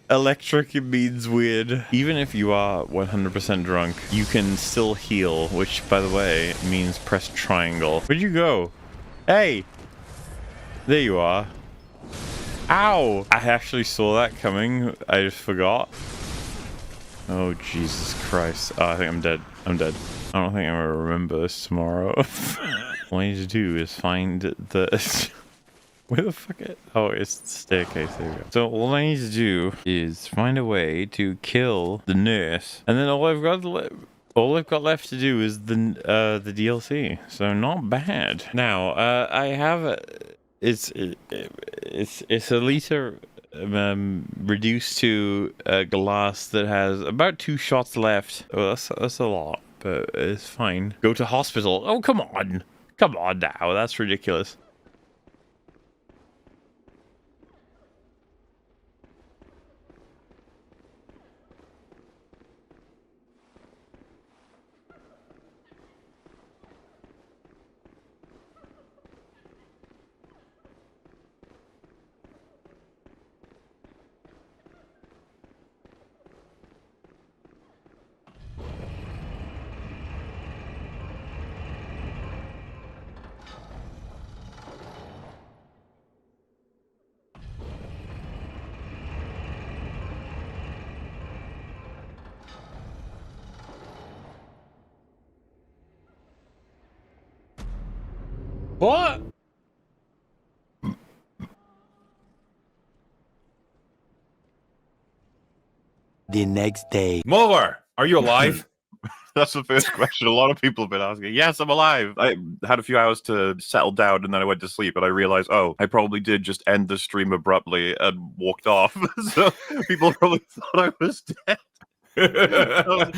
Electric means weird. Even if you are 100% drunk, you can still heal, which by the way means press triangle. Where'd you go? Hey, there you are. Ow! I actually saw that coming. I just forgot. Oh, Jesus Christ. Oh, I think I'm dead. I'm dead. I don't think I'm gonna remember this tomorrow. All I need to do is find the... Where the fuck is... Oh, it's the staircase. There we go. So all I need to do is find a way to kill the nurse. And then all I've got left to do is the DLC. So not bad. Now, I have... It's a liter... reduced to a glass that has about 2 shots left. Oh, that's a lot, but it's fine. Go to hospital. Oh, come on now, that's ridiculous. What? The next day. MauLer, are you alive? That's the first question a lot of people have been asking. Yes, I'm alive. I had a few hours to settle down, and then I went to sleep, and I realized, oh, I probably did just end the stream abruptly and walked off. So people probably thought I was dead. I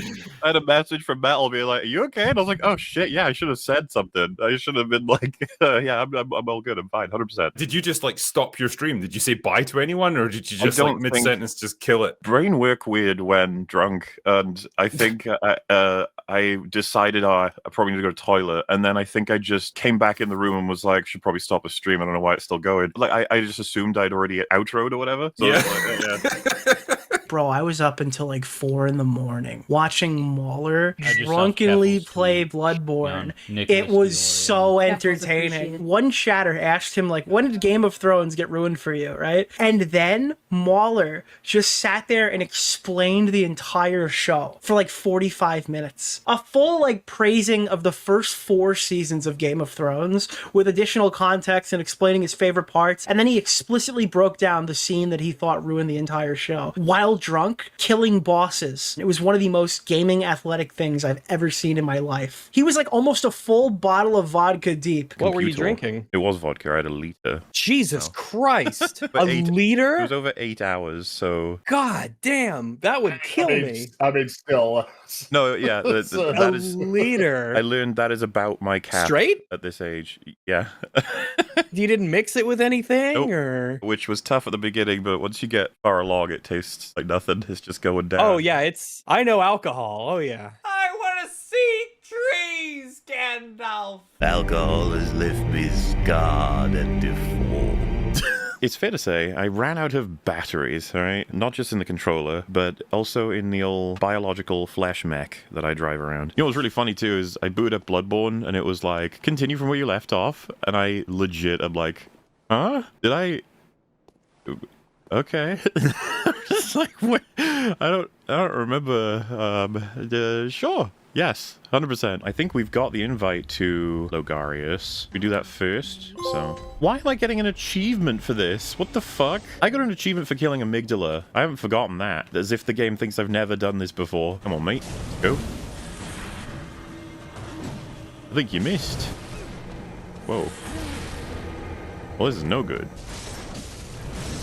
had a message from Metal being like, "Are you okay?" And I was like, "Oh shit, yeah, I should have said something. I should have been like, yeah, I'm all good. I'm fine, 100%." Did you just like stop your stream? Did you say bye to anyone, or did you just like mid sentence just kill it? Brain work weird when drunk, and I think I decided I probably need to go to the toilet, and then I think I just came back in the room and was like, should probably stop the stream. I don't know why it's still going. Like I just assumed I'd already outroed or whatever. So yeah. I was like, yeah. Bro, I was up until like 4 in the morning watching MauLer I just saw drunkenly Keffels play tweet. Bloodborne. Nicholas It was Dior, so Keffels entertaining. appreciated. One chatter asked him, like, when did Game of Thrones get ruined for you, right? And then MauLer just sat there and explained the entire show for like 45 minutes. A full, like, praising of the first 4 seasons of Game of Thrones with additional context and explaining his favorite parts. And then he explicitly broke down the scene that he thought ruined the entire show. While drunk, killing bosses. It was one of the most gaming athletic things I've ever seen in my life. He was like almost a full bottle of vodka deep. What were you Computer. drinking? It was vodka. I had a liter. Jesus Christ. But A 8 liter? It was over 8 hours, so... God damn, that would kill me. I mean, still. No, yeah, A that is... liter. I learned that is about my cap. Straight? At this age. Yeah. You didn't mix it with anything, Nope. or? Which was tough at the beginning, but once you get far along, it tastes like nothing. It's just going down. Oh yeah, I know alcohol. Oh yeah. I want to see trees, Gandalf. Alcohol has left me scarred and deformed. It's fair to say, I ran out of batteries, alright? Not just in the controller, but also in the old biological flesh mech that I drive around. You know what's really funny too is I booted up Bloodborne and it was like, continue from where you left off, and I legit am like, huh? Did I... Okay. I'm just like, what? I don't remember, sure. Yes, 100%. I think we've got the invite to Logarius. We do that first, so... Why am I getting an achievement for this? What the fuck? I got an achievement for killing Amygdala. I haven't forgotten that. As if the game thinks I've never done this before. Come on, mate. Let's go. I think you missed. Whoa. Well, this is no good.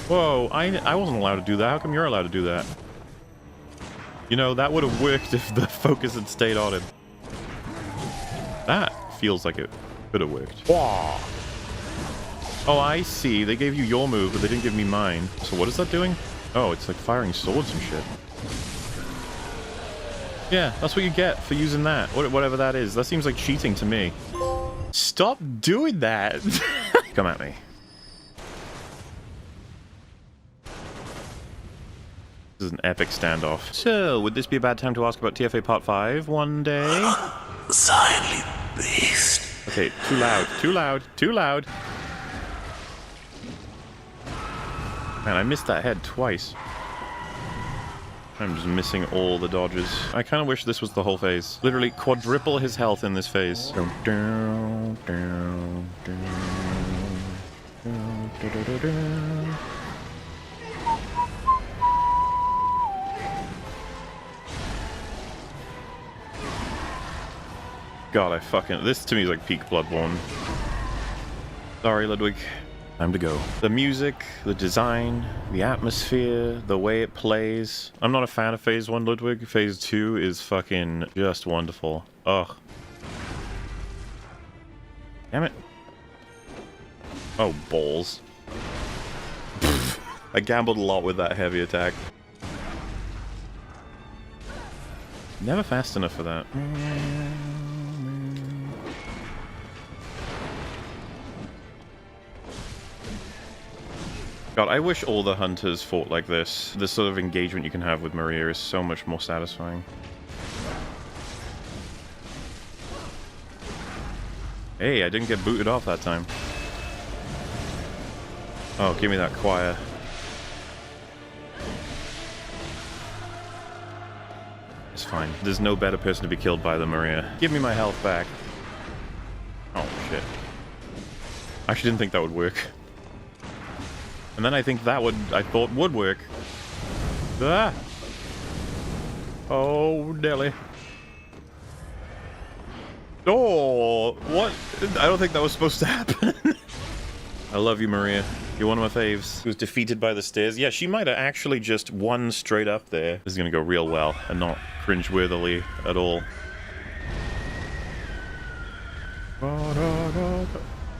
Whoa, I wasn't allowed to do that. How come you're allowed to do that? You know, that would have worked if the focus had stayed on him. That feels like it could have worked. Whoa. Oh, I see. They gave you your move, but they didn't give me mine. So what is that doing? Oh, it's like firing swords and shit. Yeah, that's what you get for using that. Whatever that is. That seems like cheating to me. Stop doing that. Come at me. This is an epic standoff. So, would this be a bad time to ask about TFA Part 5 one day? Silently beast. Okay, too loud, too loud, too loud. Man, I missed that head twice. I'm just missing all the dodges. I kind of wish this was the whole phase. Literally quadruple his health in this phase. God, I fucking... This to me is like peak Bloodborne. Sorry, Ludwig. Time to go. The music, the design, the atmosphere, the way it plays. I'm not a fan of Phase 1, Ludwig. Phase 2 is fucking just wonderful. Ugh. Damn it. Oh, balls. I gambled a lot with that heavy attack. Never fast enough for that. God, I wish all the hunters fought like this. The sort of engagement you can have with Maria is so much more satisfying. Hey, I didn't get booted off that time. Oh, give me that choir. It's fine. There's no better person to be killed by than Maria. Give me my health back. Oh, shit. I actually didn't think that would work. And then I think that I thought would work. Ah! Oh, Nelly. Oh, what? I don't think that was supposed to happen. I love you, Maria. You're one of my faves. Who was defeated by the stairs. Yeah, she might have actually just won straight up there. This is gonna go real well and not cringe-worthily at all.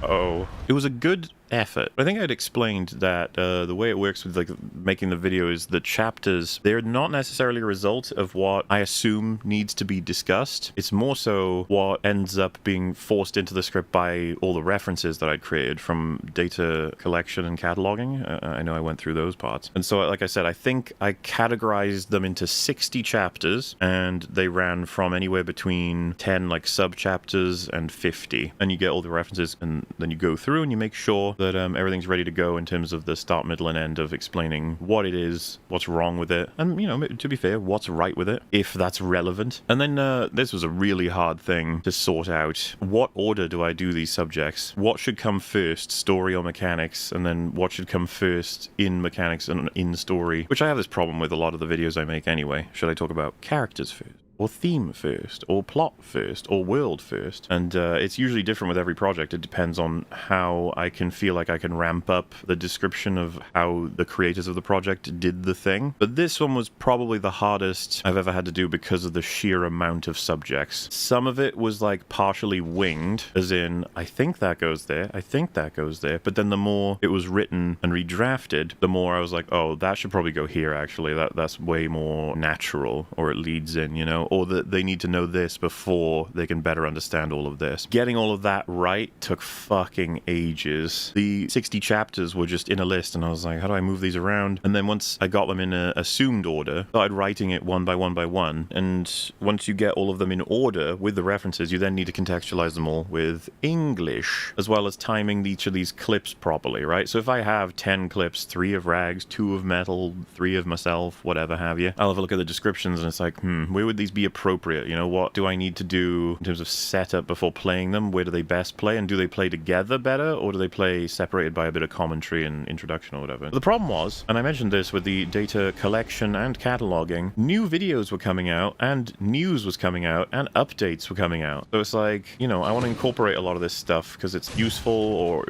Oh. It was a good effort. I think I'd explained that the way it works with like making the video is the chapters, they're not necessarily a result of what I assume needs to be discussed. It's more so what ends up being forced into the script by all the references that I'd created from data collection and cataloging. I know I went through those parts. And so, like I said, I think I categorized them into 60 chapters, and they ran from anywhere between 10 like sub-chapters and 50. And you get all the references, and then you go through and you make sure that everything's ready to go in terms of the start, middle, and end of explaining what it is, what's wrong with it, and, you know, to be fair, what's right with it, if that's relevant. And then this was a really hard thing to sort out. What order do I do these subjects? What should come first, story or mechanics? And then what should come first in mechanics and in story? Which I have this problem with a lot of the videos I make anyway. Should I talk about characters first, or theme first, or plot first, or world first? And it's usually different with every project. It depends on how I can feel like I can ramp up the description of how the creators of the project did the thing. But this one was probably the hardest I've ever had to do because of the sheer amount of subjects. Some of it was like partially winged, as in, I think that goes there, I think that goes there. But then the more it was written and redrafted, the more I was like, oh, that should probably go here, actually. That's way more natural, or it leads in, you know? Or that they need to know this before they can better understand all of this. Getting all of that right took fucking ages. The 60 chapters were just in a list, and I was like, how do I move these around? And then once I got them in an assumed order, started writing it one by one by one. And once you get all of them in order with the references, you then need to contextualize them all with English, as well as timing each of these clips properly, right? So if I have 10 clips, 3 of Rags, 2 of Metal, 3 of myself, whatever have you, I'll have a look at the descriptions, and it's like, where would these be appropriate? You know, what do I need to do in terms of setup before playing them? Where do they best play? And do they play together better, or do they play separated by a bit of commentary and introduction or whatever? But the problem was, and I mentioned this with the data collection and cataloging, new videos were coming out, and news was coming out, and updates were coming out. So it's like, you know, I want to incorporate a lot of this stuff because it's useful or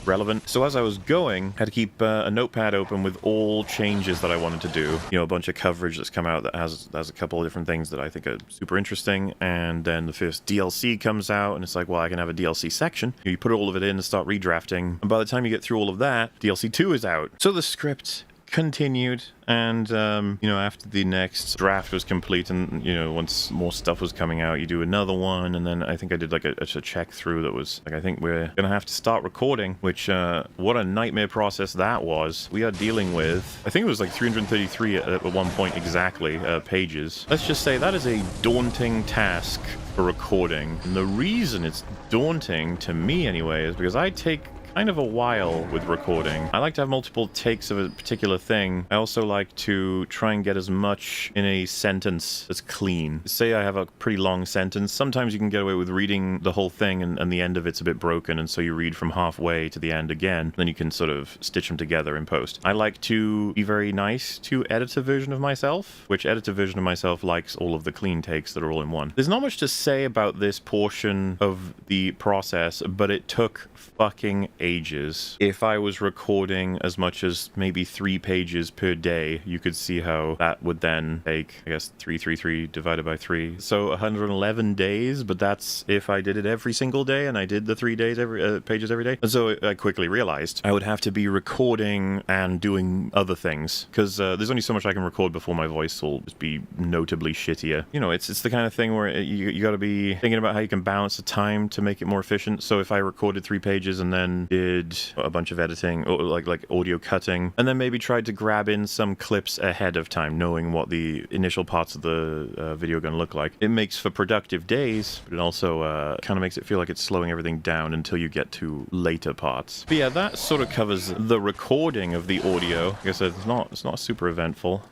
relevant. So as I was going, I had to keep a notepad open with all changes that I wanted to do. You know, a bunch of coverage that's come out that has a couple of different things that I think are super interesting, and then the first DLC comes out, and it's like, well, I can have a DLC section. You put all of it in and start redrafting, and by the time you get through all of that, DLC 2 is out. So the script continued, and you know, after the next draft was complete, and you know, once more stuff was coming out, you do another one, and then I think I did like a check through that was like, I think we're gonna have to start recording, which what a nightmare process that was. We are dealing with, I think it was like 333 at one point exactly pages. Let's just say that is a daunting task for recording, and the reason it's daunting to me anyway is because I take kind of a while with recording. I like to have multiple takes of a particular thing. I also like to try and get as much in a sentence that's clean. Say I have a pretty long sentence, sometimes you can get away with reading the whole thing and the end of it's a bit broken, and so you read from halfway to the end again, then you can sort of stitch them together in post. I like to be very nice to editor version of myself, which editor version of myself likes all of the clean takes that are all in one. There's not much to say about this portion of the process, but it took fucking ages. If I was recording as much as maybe 3 pages per day, you could see how that would then take, I guess, 333 divided by 3. So 111 days, but that's if I did it every single day and I did the 3 days pages every day. And so I quickly realized I would have to be recording and doing other things, because there's only so much I can record before my voice will just be notably shittier. You know, it's the kind of thing where you got to be thinking about how you can balance the time to make it more efficient. So if I recorded 3 pages and then did a bunch of editing, or like audio cutting, and then maybe tried to grab in some clips ahead of time, knowing what the initial parts of the video are going to look like, it makes for productive days, but it also kind of makes it feel like it's slowing everything down until you get to later parts. But yeah, that sort of covers the recording of the audio. Like I said, it's not super eventful.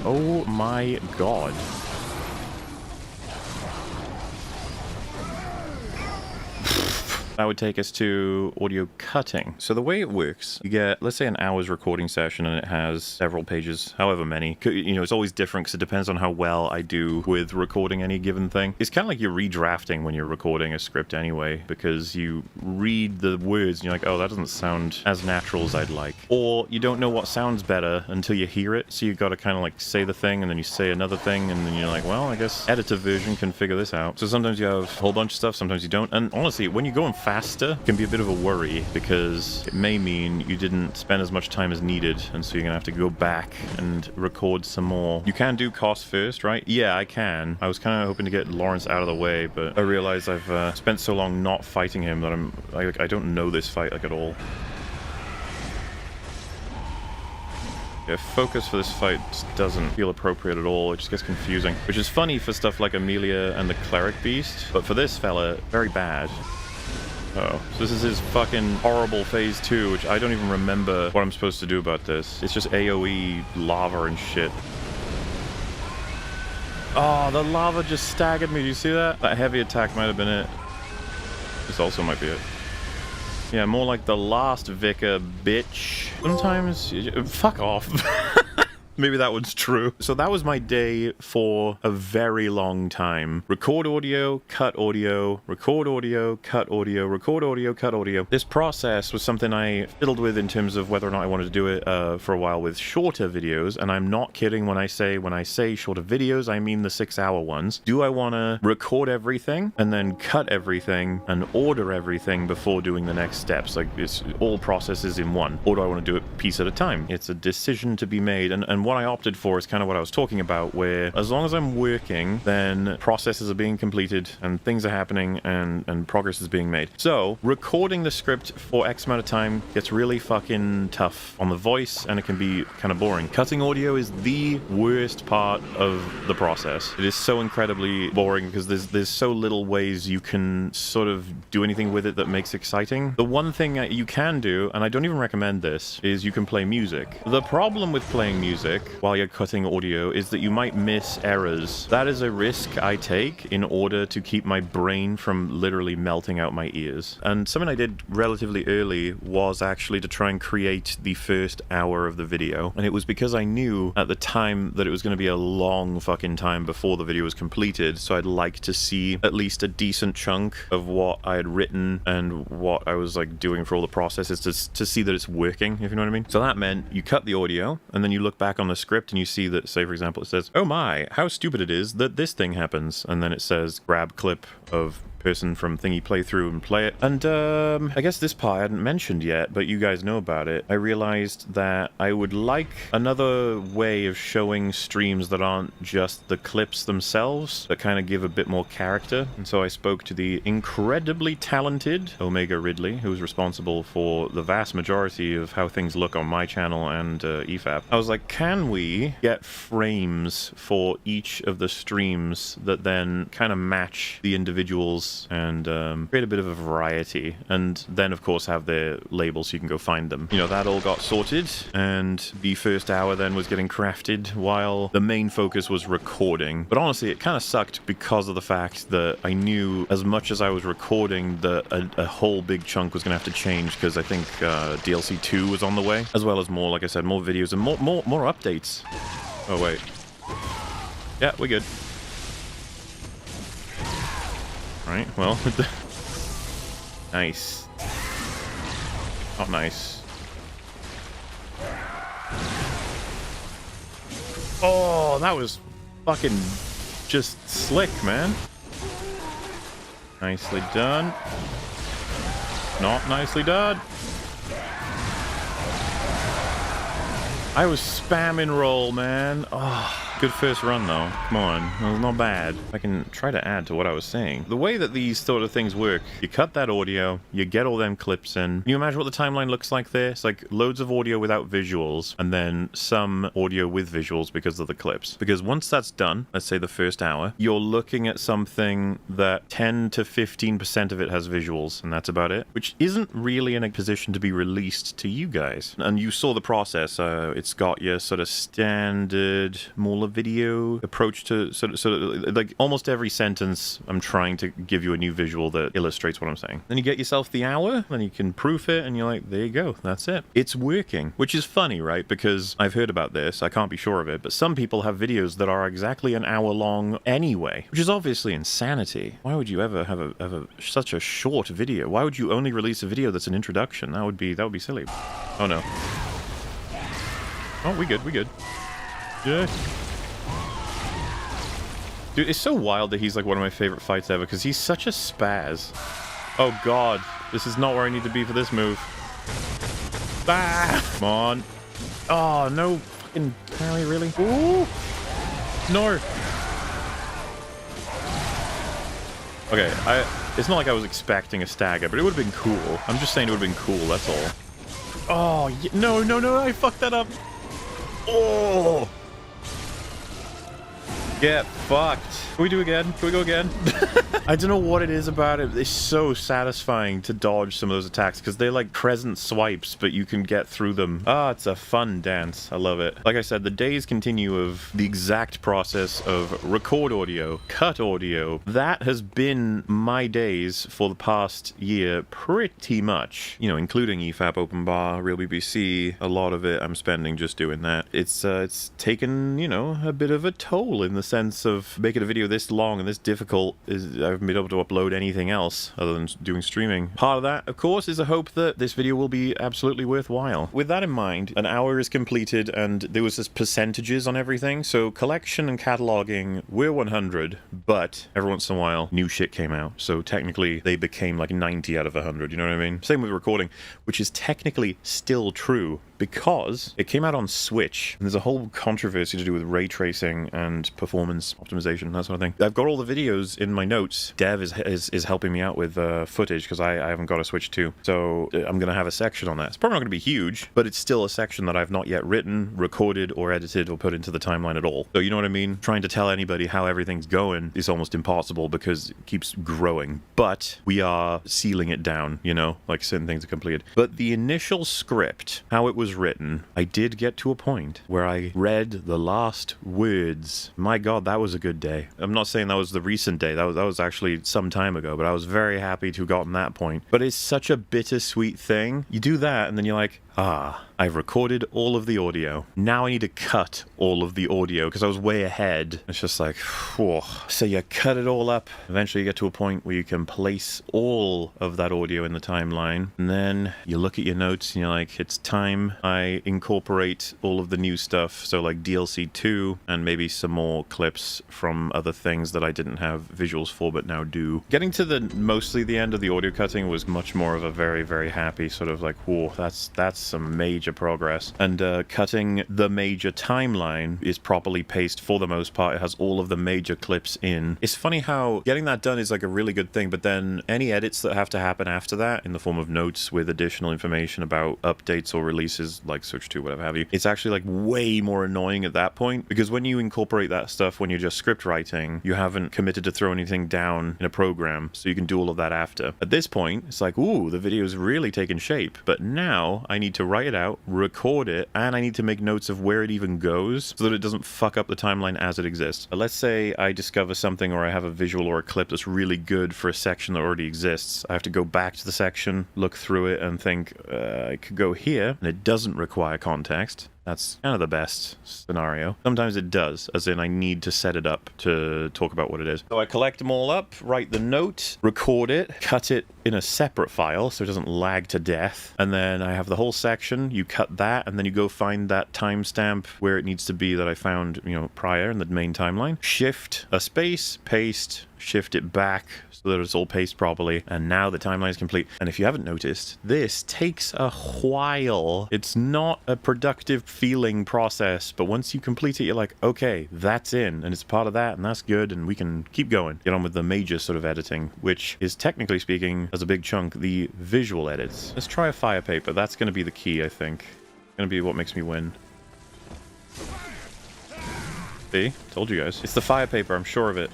Oh my god. That would take us to audio cutting. So the way it works, you get, let's say, an hour's recording session, and it has several pages, however many. You know, it's always different because it depends on how well I do with recording any given thing. It's kind of like you're redrafting when you're recording a script anyway, because you read the words and you're like, oh, that doesn't sound as natural as I'd like. Or you don't know what sounds better until you hear it, so you've got to kind of like say the thing, and then you say another thing, and then you're like, well, I guess editor version can figure this out. So sometimes you have a whole bunch of stuff, sometimes you don't. And honestly, when you're going fast, faster can be a bit of a worry, because it may mean you didn't spend as much time as needed, and so you're gonna have to go back and record some more. You can do cost first, right? Yeah, I can. I was kind of hoping to get Lawrence out of the way, but I realized I've spent so long not fighting him that I don't know this fight like at all. Yeah, focus for this fight just doesn't feel appropriate at all. It just gets confusing, which is funny for stuff like Amelia and the Cleric Beast, but for this fella, very bad. Oh, so this is his fucking horrible phase 2, which I don't even remember what I'm supposed to do about this. It's just AoE lava and shit. Oh, the lava just staggered me. Do you see that? That heavy attack might have been it. This also might be it. Yeah, more like the last vicar, bitch. Sometimes... Fuck off. Maybe that one's true. So that was my day for a very long time. Record audio, cut audio, record audio, cut audio, record audio, cut audio. This process was something I fiddled with in terms of whether or not I wanted to do it for a while with shorter videos. And I'm not kidding when I say shorter videos, I mean the 6-hour ones. Do I want to record everything and then cut everything and order everything before doing the next steps? Like, it's all processes in one. Or do I want to do it piece at a time? It's a decision to be made. And what I opted for is kind of what I was talking about, where as long as I'm working, then processes are being completed and things are happening and progress is being made. So recording the script for X amount of time gets really fucking tough on the voice, and it can be kind of boring. Cutting audio is the worst part of the process. It is so incredibly boring because there's so little ways you can sort of do anything with it that makes it exciting. The one thing you can do, and I don't even recommend this, is you can play music. The problem with playing music while you're cutting audio is that you might miss errors. That is a risk I take in order to keep my brain from literally melting out my ears. And something I did relatively early was actually to try and create the first hour of the video. And it was because I knew at the time that it was going to be a long fucking time before the video was completed, so I'd like to see at least a decent chunk of what I had written and what I was like doing for all the processes to see that it's working, if you know what I mean. So that meant you cut the audio and then you look back on the script and you see that, say for example, it says, "Oh my, how stupid it is that this thing happens," and then it says grab clip of person from thingy playthrough and play it. And I guess this part I hadn't mentioned yet, but you guys know about it. I realized that I would like another way of showing streams that aren't just the clips themselves, that kind of give a bit more character. And so I spoke to the incredibly talented Omega Ridley, who's responsible for the vast majority of how things look on my channel and EFAP. I was like, can we get frames for each of the streams that then kind of match the individuals and create a bit of a variety, and then of course have their labels so you can go find them. You know, that all got sorted, and the first hour then was getting crafted while the main focus was recording. But honestly, it kind of sucked because of the fact that I knew as much as I was recording that a whole big chunk was going to have to change, because I think DLC 2 was on the way, as well as more, like I said, more videos and more updates. Oh wait. Yeah, we're good. Right, well, nice. Not nice. Oh, that was fucking just slick, man. Nicely done. Not nicely done. I was spamming roll, man. Oh. Good first run, though. Come on. That was not bad. I can try to add to what I was saying. The way that these sort of things work, you cut that audio, you get all them clips in. Can you imagine what the timeline looks like there? It's like loads of audio without visuals, and then some audio with visuals because of the clips. Because once that's done, let's say the first hour, you're looking at something that 10 to 15% of it has visuals, and that's about it, which isn't really in a position to be released to you guys. And you saw the process. It's got your sort of standard MauLer video approach to sort of like almost every sentence I'm trying to give you a new visual that illustrates what I'm saying. Then you get yourself the hour, then you can proof it, and you're like, there you go, that's it. It's working, which is funny, right? Because I've heard about this, I can't be sure of it, but some people have videos that are exactly an hour long anyway, which is obviously insanity. Why would you ever have such a short video? Why would you only release a video that's an introduction? That would be silly. Oh no. Oh, we good. Yeah. Dude, it's so wild that he's like one of my favorite fights ever, because he's such a spaz. Oh god. This is not where I need to be for this move. Ah! Come on. Oh, no fucking parry, really? Ooh! No! Okay, it's not like I was expecting a stagger, but it would have been cool. I'm just saying it would have been cool, that's all. Oh, no, no, no, I fucked that up. Oh! Get fucked. Can we do again? Can we go again? I don't know what it is about it. It's so satisfying to dodge some of those attacks because they're like present swipes, but you can get through them. Ah, it's a fun dance. I love it. Like I said, the days continue of the exact process of record audio, cut audio. That has been my days for the past year pretty much. You know, including EFAP, Open Bar, Real BBC. A lot of it I'm spending just doing that. It's taken, you know, a bit of a toll in the sense of making a video this long and this difficult. I haven't been able to upload anything else other than doing streaming. Part of that, of course, is a hope that this video will be absolutely worthwhile. With that in mind, an hour is completed and there was just percentages on everything. So collection and cataloging, we're 100, but every once in a while, new shit came out. So technically, they became like 90 out of 100, you know what I mean? Same with recording, which is technically still true because it came out on Switch. And there's a whole controversy to do with ray tracing and performance optimization, that sort of thing. I've got all the videos in my notes. Dev is helping me out with footage because I haven't got a Switch 2. So I'm going to have a section on that. It's probably not going to be huge, but it's still a section that I've not yet written, recorded, or edited, or put into the timeline at all. So you know what I mean? Trying to tell anybody how everything's going is almost impossible because it keeps growing. But we are sealing it down, you know? Like certain things are completed. But the initial script, how it was written, I did get to a point where I read the last words. My God, that was a good day. I'm not saying that was the recent day. That was actually some time ago, but I was very happy to have gotten that point. But it's such a bittersweet thing. You do that and then you're like, ah, I've recorded all of the audio. Now I need to cut all of the audio because I was way ahead. It's just like, whew. So you cut it all up. Eventually you get to a point where you can place all of that audio in the timeline. And then you look at your notes and you're like, it's time I incorporate all of the new stuff. So like DLC 2 and maybe some more clips from other things that I didn't have visuals for but now do. Getting to the mostly the end of the audio cutting was much more of a very, very happy sort of like, whoa, that's some major progress. And cutting the major timeline is properly paced for the most part. It has all of the major clips in. It's funny how getting that done is like a really good thing, but then any edits that have to happen after that in the form of notes with additional information about updates or releases like Switch 2, whatever have you, it's actually like way more annoying at that point because when you incorporate that stuff when you're just script writing, you haven't committed to throw anything down in a program, so you can do all of that after. At this point, it's like, ooh, the video's really taken shape, but now I need to write it out, record it, and I need to make notes of where it even goes so that it doesn't fuck up the timeline as it exists. Let's say I discover something or I have a visual or a clip that's really good for a section that already exists. I have to go back to the section, look through it, and think, I could go here, and it doesn't require context. That's kind of the best scenario. Sometimes it does, as in I need to set it up to talk about what it is. So I collect them all up, write the note, record it, cut it in a separate file so it doesn't lag to death. And then I have the whole section, you cut that, and then you go find that timestamp where it needs to be that I found, you know, prior in the main timeline. Shift a space, paste, shift it back so that it's all paced properly, and now the timeline is complete. And if you haven't noticed, this takes a while. It's not a productive feeling process, but once you complete it, you're like, okay, that's in, and it's part of that, and that's good, and we can keep going. Get on with the major sort of editing, which is technically speaking, as a big chunk, the visual edits. Let's try a fire paper. That's going to be the key, I think. It's going to be what makes me win. See? Told you guys. It's the fire paper, I'm sure of it.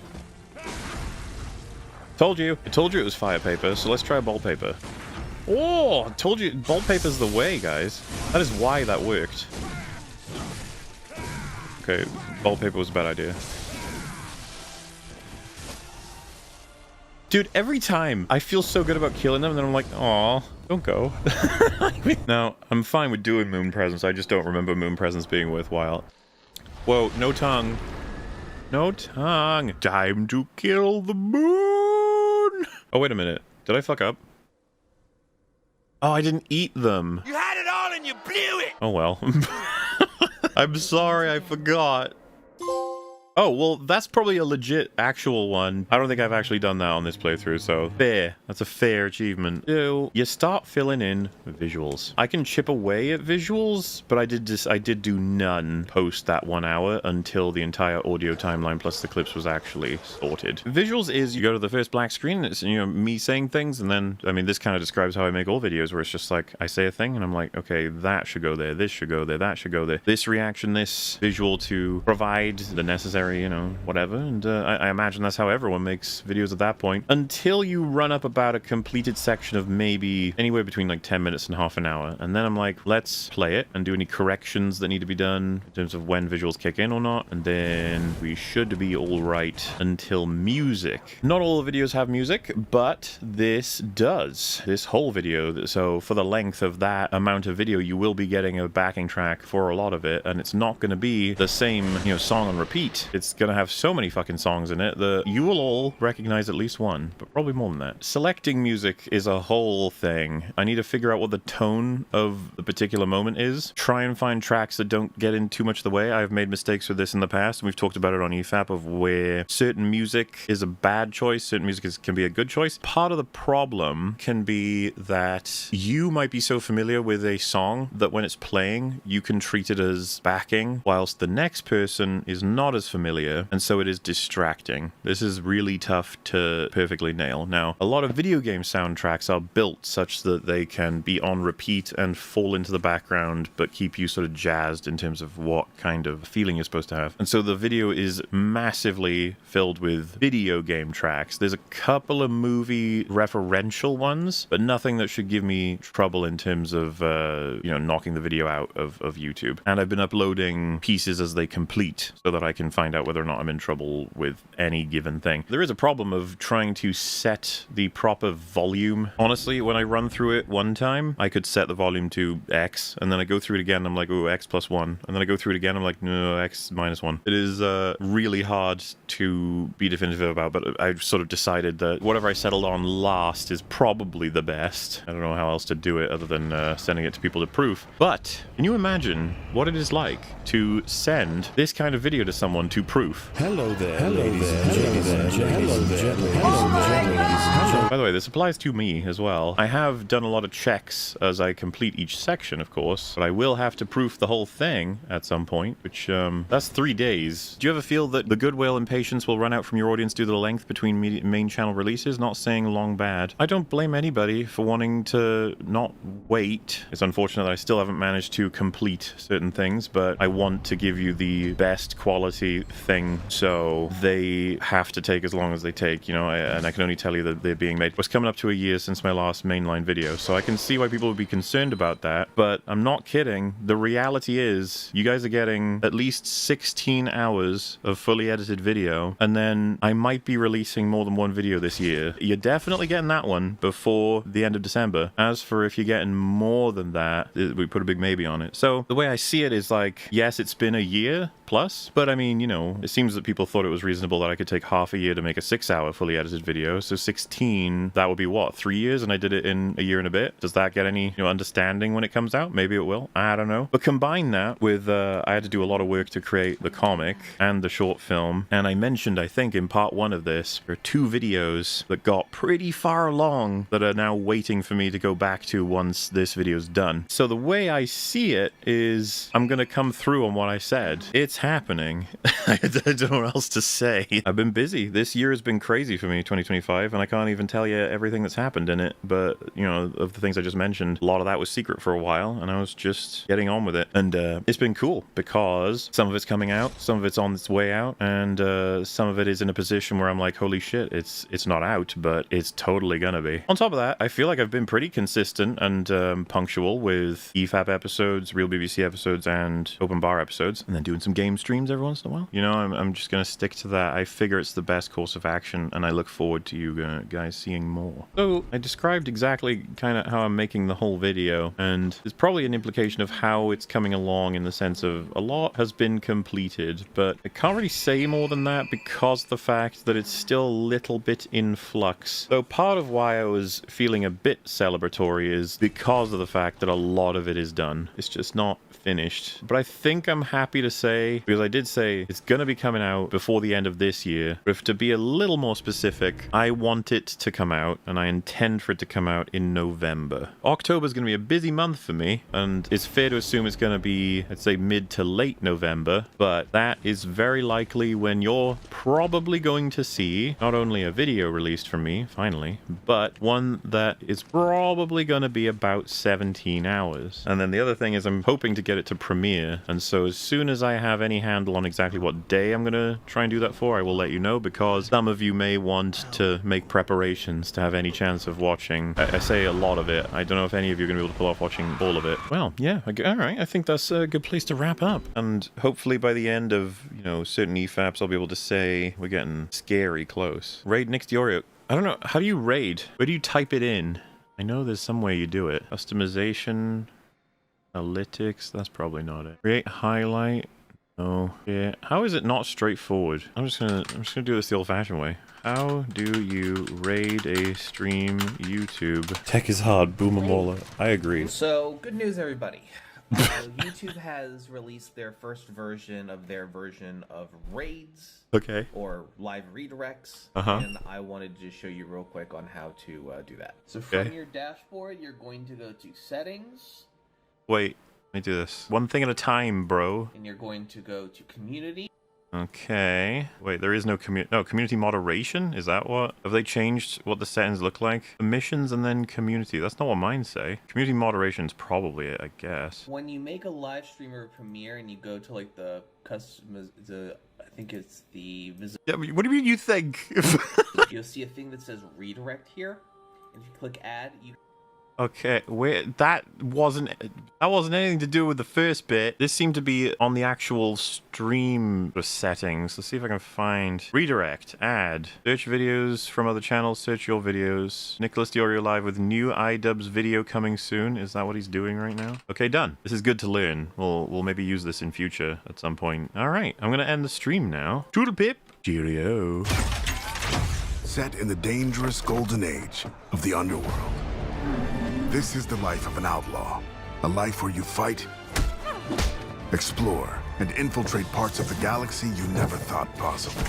Told you. I told you it was fire paper, so let's try ball paper. Oh, I told you, ball paper's the way, guys. That is why that worked. Okay, ball paper was a bad idea. Dude, every time I feel so good about killing them, and then I'm like, aw, don't go. Now, I'm fine with doing Moon Presence, I just don't remember Moon Presence being worthwhile. Whoa, no tongue. No tongue. Time to kill the moon. Oh, wait a minute. Did I fuck up? Oh, I didn't eat them. You had it all and you blew it! Oh, well. I'm sorry, I forgot. Oh, well, that's probably a legit actual one. I don't think I've actually done that on this playthrough, so fair. That's a fair achievement. So you start filling in visuals. I can chip away at visuals, but I did do none post that 1 hour until the entire audio timeline plus the clips was actually sorted. Visuals is you go to the first black screen, it's, you know, me saying things, and then, I mean, this kind of describes how I make all videos, where it's just like, I say a thing, and I'm like, okay, that should go there, this should go there, that should go there. This reaction, this visual to provide the necessary, you know, whatever, and I imagine that's how everyone makes videos at that point, until you run up about a completed section of maybe anywhere between like 10 minutes and half an hour, and then I'm like, let's play it and do any corrections that need to be done in terms of when visuals kick in or not, and then we should be all right until music. Not all the videos have music, but this does. This whole video, so for the length of that amount of video, you will be getting a backing track for a lot of it, and it's not going to be the same, you know, song on repeat. It's going to have so many fucking songs in it that you will all recognize at least one, but probably more than that. Selecting music is a whole thing. I need to figure out what the tone of the particular moment is. Try and find tracks that don't get in too much of the way. I've made mistakes with this in the past, and we've talked about it on EFAP, of where certain music is a bad choice, certain music can be a good choice. Part of the problem can be that you might be so familiar with a song that when it's playing, you can treat it as backing, whilst the next person is not as familiar, and so it is distracting. This is really tough to perfectly nail. Now, a lot of video game soundtracks are built such that they can be on repeat and fall into the background, but keep you sort of jazzed in terms of what kind of feeling you're supposed to have. And so the video is massively filled with video game tracks. There's a couple of movie referential ones, but nothing that should give me trouble in terms of, you know, knocking the video out of YouTube. And I've been uploading pieces as they complete so that I can find out whether or not I'm in trouble with any given thing. There is a problem of trying to set the proper volume. Honestly, when I run through it one time, I could set the volume to X, and then I go through it again, and I'm like, oh, X plus 1. And then I go through it again, I'm like, no, X minus 1. It is really hard to be definitive about, but I've sort of decided that whatever I settled on last is probably the best. I don't know how else to do it other than sending it to people to proof. But can you imagine what it is like to send this kind of video to someone to proof? Hello there, ladies and gentlemen. By the way, this applies to me as well. I have done a lot of checks as I complete each section, of course, but I will have to proof the whole thing at some point, which, that's 3 days. Do you ever feel that the goodwill and patience will run out from your audience due to the length between main channel releases? Not saying long bad. I don't blame anybody for wanting to not wait. It's unfortunate that I still haven't managed to complete certain things, but I want to give you the best quality thing, so they have to take as long as they take, you know, and I can only tell you that they're being made. It was coming up to a year since my last mainline video, so I can see why people would be concerned about that, but I'm not kidding. The reality is, you guys are getting at least 16 hours of fully edited video, and then I might be releasing more than one video this year. You're definitely getting that one before the end of December. As for if you're getting more than that, we put a big maybe on it. So the way I see it is like, yes, it's been a year plus, but I mean, you know, it seems that people thought it was reasonable that I could take half a year to make a 6-hour fully edited video. So 16, that would be what, 3 years? And I did it in a year and a bit. Does that get any, you know, understanding when it comes out? Maybe it will. I don't know. But combine that with, I had to do a lot of work to create the comic and the short film. And I mentioned, I think in part 1 of this, there are 2 videos that got pretty far along that are now waiting for me to go back to once this video's done. So the way I see it is, I'm going to come through on what I said. It's happening. I don't know what else to say. I've been busy. This year has been crazy for me, 2025, and I can't even tell you everything that's happened in it. But, you know, of the things I just mentioned, a lot of that was secret for a while, and I was just getting on with it. And it's been cool because some of it's coming out, some of it's on its way out, and some of it is in a position where I'm like, holy shit, it's not out, but it's totally gonna be. On top of that, I feel like I've been pretty consistent and punctual with EFAP episodes, Real BBC episodes, and Open Bar episodes, and then doing some game streams every once in a while. You know, I'm just gonna stick to that. I figure it's the best course of action, and I look forward to you guys seeing more. So I described exactly kind of how I'm making the whole video, and there's probably an implication of how it's coming along in the sense of a lot has been completed, but I can't really say more than that because of the fact that it's still a little bit in flux. So part of why I was feeling a bit celebratory is because of the fact that a lot of it is done. It's just not finished. But I think I'm happy to say, because I did say it's going to be coming out before the end of this year. But if to be a little more specific, I want it to come out, and I intend for it to come out in November. October is going to be a busy month for me, and it's fair to assume it's going to be, I'd say, mid to late November. But that is very likely when you're probably going to see not only a video released from me, finally, but one that is probably going to be about 17 hours. And then the other thing is I'm hoping to get it to premiere, and so as soon as I have any handle on exactly what day I'm going to try and do that for, I will let you know, because some of you may want to make preparations to have any chance of watching. I say a lot of it. I don't know if any of you are going to be able to pull off watching all of it. Well, yeah, all right. I think that's a good place to wrap up. And hopefully by the end of, you know, certain EFAPs, I'll be able to say we're getting scary close. Raid Nick Diorio. I don't know. How do you raid? Where do you type it in? I know there's some way you do it. Customization, analytics. That's probably not it. Create highlight. No. Yeah. How is it not straightforward? I'm just gonna do this the old-fashioned way. How do you raid a stream YouTube? Tech is hard, Boomer MauLer. I agree. So, good news, everybody. YouTube has released their first version of raids. Okay. Or live redirects. And I wanted to show you real quick on how to do that. So from your dashboard, you're going to go to settings. Wait, let me do this. One thing at a time, bro. And you're going to go to community. Okay. Wait, there is no community moderation? Is that what? Have they changed what the settings look like? Missions and then community. That's not what mine say. Community moderation is probably it, I guess. When you make a live stream or premiere and you go to like the custom, I think it's the yeah, what do you mean you think? You'll see a thing that says redirect here. And if you click add, you Okay, wait, that wasn't anything to do with the first bit. This seemed to be on the actual stream settings. Let's see if I can find redirect, add, search videos from other channels, search your videos. Nicholas Diorio live with new iDubbbz video coming soon. Is that what he's doing right now? Okay, done. This is good to learn. We'll maybe use this in future at some point. All right, I'm gonna end the stream now. Toodle pip. Cheerio. Set in the dangerous golden age of the underworld. This is the life of an outlaw. A life where you fight, explore, and infiltrate parts of the galaxy you never thought possible.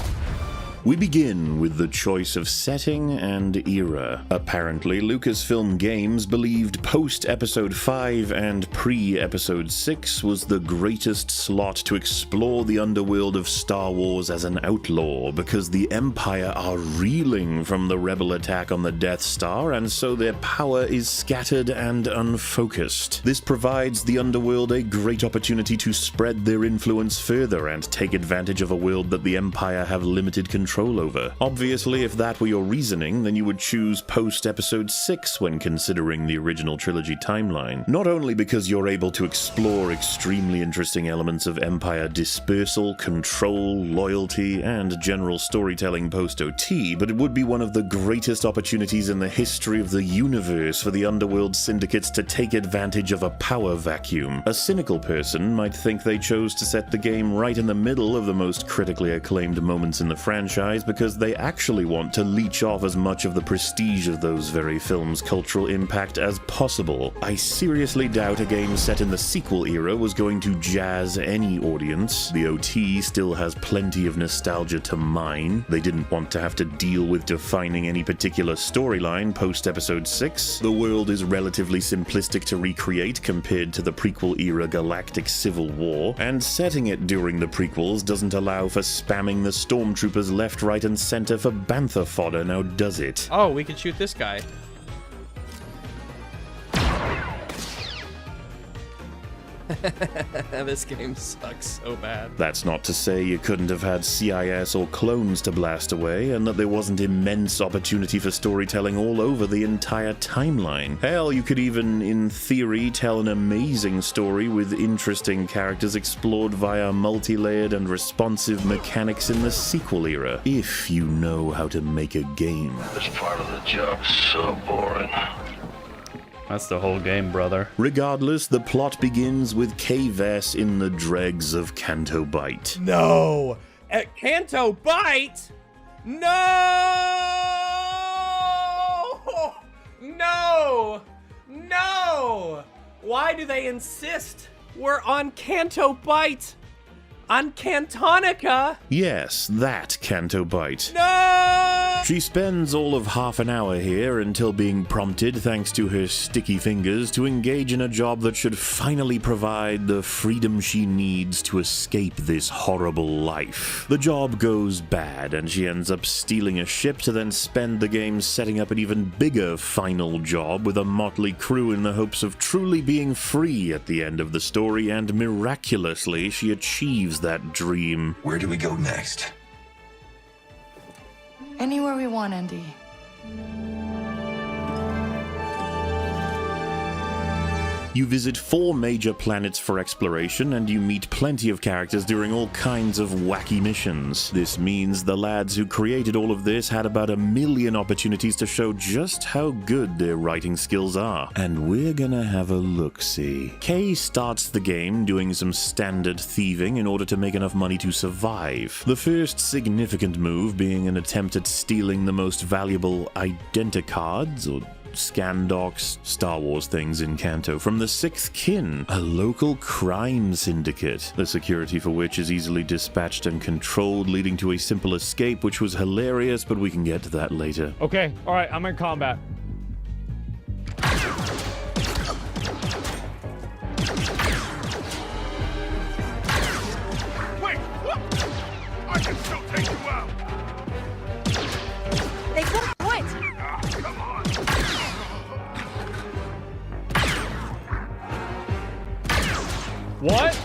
We begin with the choice of setting and era. Apparently, Lucasfilm Games believed post-Episode 5 and pre-Episode 6 was the greatest slot to explore the underworld of Star Wars as an outlaw, because the Empire are reeling from the Rebel attack on the Death Star, and so their power is scattered and unfocused. This provides the underworld a great opportunity to spread their influence further and take advantage of a world that the Empire have limited control over. Obviously, if that were your reasoning, then you would choose post-Episode 6 when considering the original trilogy timeline. Not only because you're able to explore extremely interesting elements of Empire dispersal, control, loyalty, and general storytelling post-OT, but it would be one of the greatest opportunities in the history of the universe for the Underworld syndicates to take advantage of a power vacuum. A cynical person might think they chose to set the game right in the middle of the most critically acclaimed moments in the franchise, because they actually want to leech off as much of the prestige of those very films' cultural impact as possible. I seriously doubt a game set in the sequel era was going to jazz any audience. The OT still has plenty of nostalgia to mine. They didn't want to have to deal with defining any particular storyline post-Episode 6. The world is relatively simplistic to recreate compared to the prequel-era galactic civil war, and setting it during the prequels doesn't allow for spamming the stormtroopers left, right, and center for bantha fodder, now does it? Oh, we could shoot this guy. This game sucks so bad. That's not to say you couldn't have had CIS or clones to blast away, and that there wasn't immense opportunity for storytelling all over the entire timeline. Hell, you could even, in theory, tell an amazing story with interesting characters explored via multi-layered and responsive mechanics in the sequel era, if you know how to make a game. This part of the job is so boring. That's the whole game, brother. Regardless, the plot begins with K-Vess in the dregs of Canto Bight. No! At Canto Bight? No! No! No! Why do they insist? We're on Canto Bite. On Cantonica. Yes, that Canto Bite. No! She spends all of half an hour here until being prompted, thanks to her sticky fingers, to engage in a job that should finally provide the freedom she needs to escape this horrible life. The job goes bad, and she ends up stealing a ship to then spend the game setting up an even bigger final job with a motley crew in the hopes of truly being free at the end of the story, and miraculously she achieves that dream. Where do we go next? Anywhere we want, Andy. You visit 4 major planets for exploration, and you meet plenty of characters during all kinds of wacky missions. This means the lads who created all of this had about 1 million opportunities to show just how good their writing skills are. And we're gonna have a look-see. Kay starts the game doing some standard thieving in order to make enough money to survive. The first significant move being an attempt at stealing the most valuable identicards, or scan docs, Star Wars things in Kanto, from the 6th Kin, a local crime syndicate, the security for which is easily dispatched and controlled, leading to a simple escape, which was hilarious, but we can get to that later. Okay, alright, I'm in combat. Wait! What? I can still take you out! They won't what? Come on! What?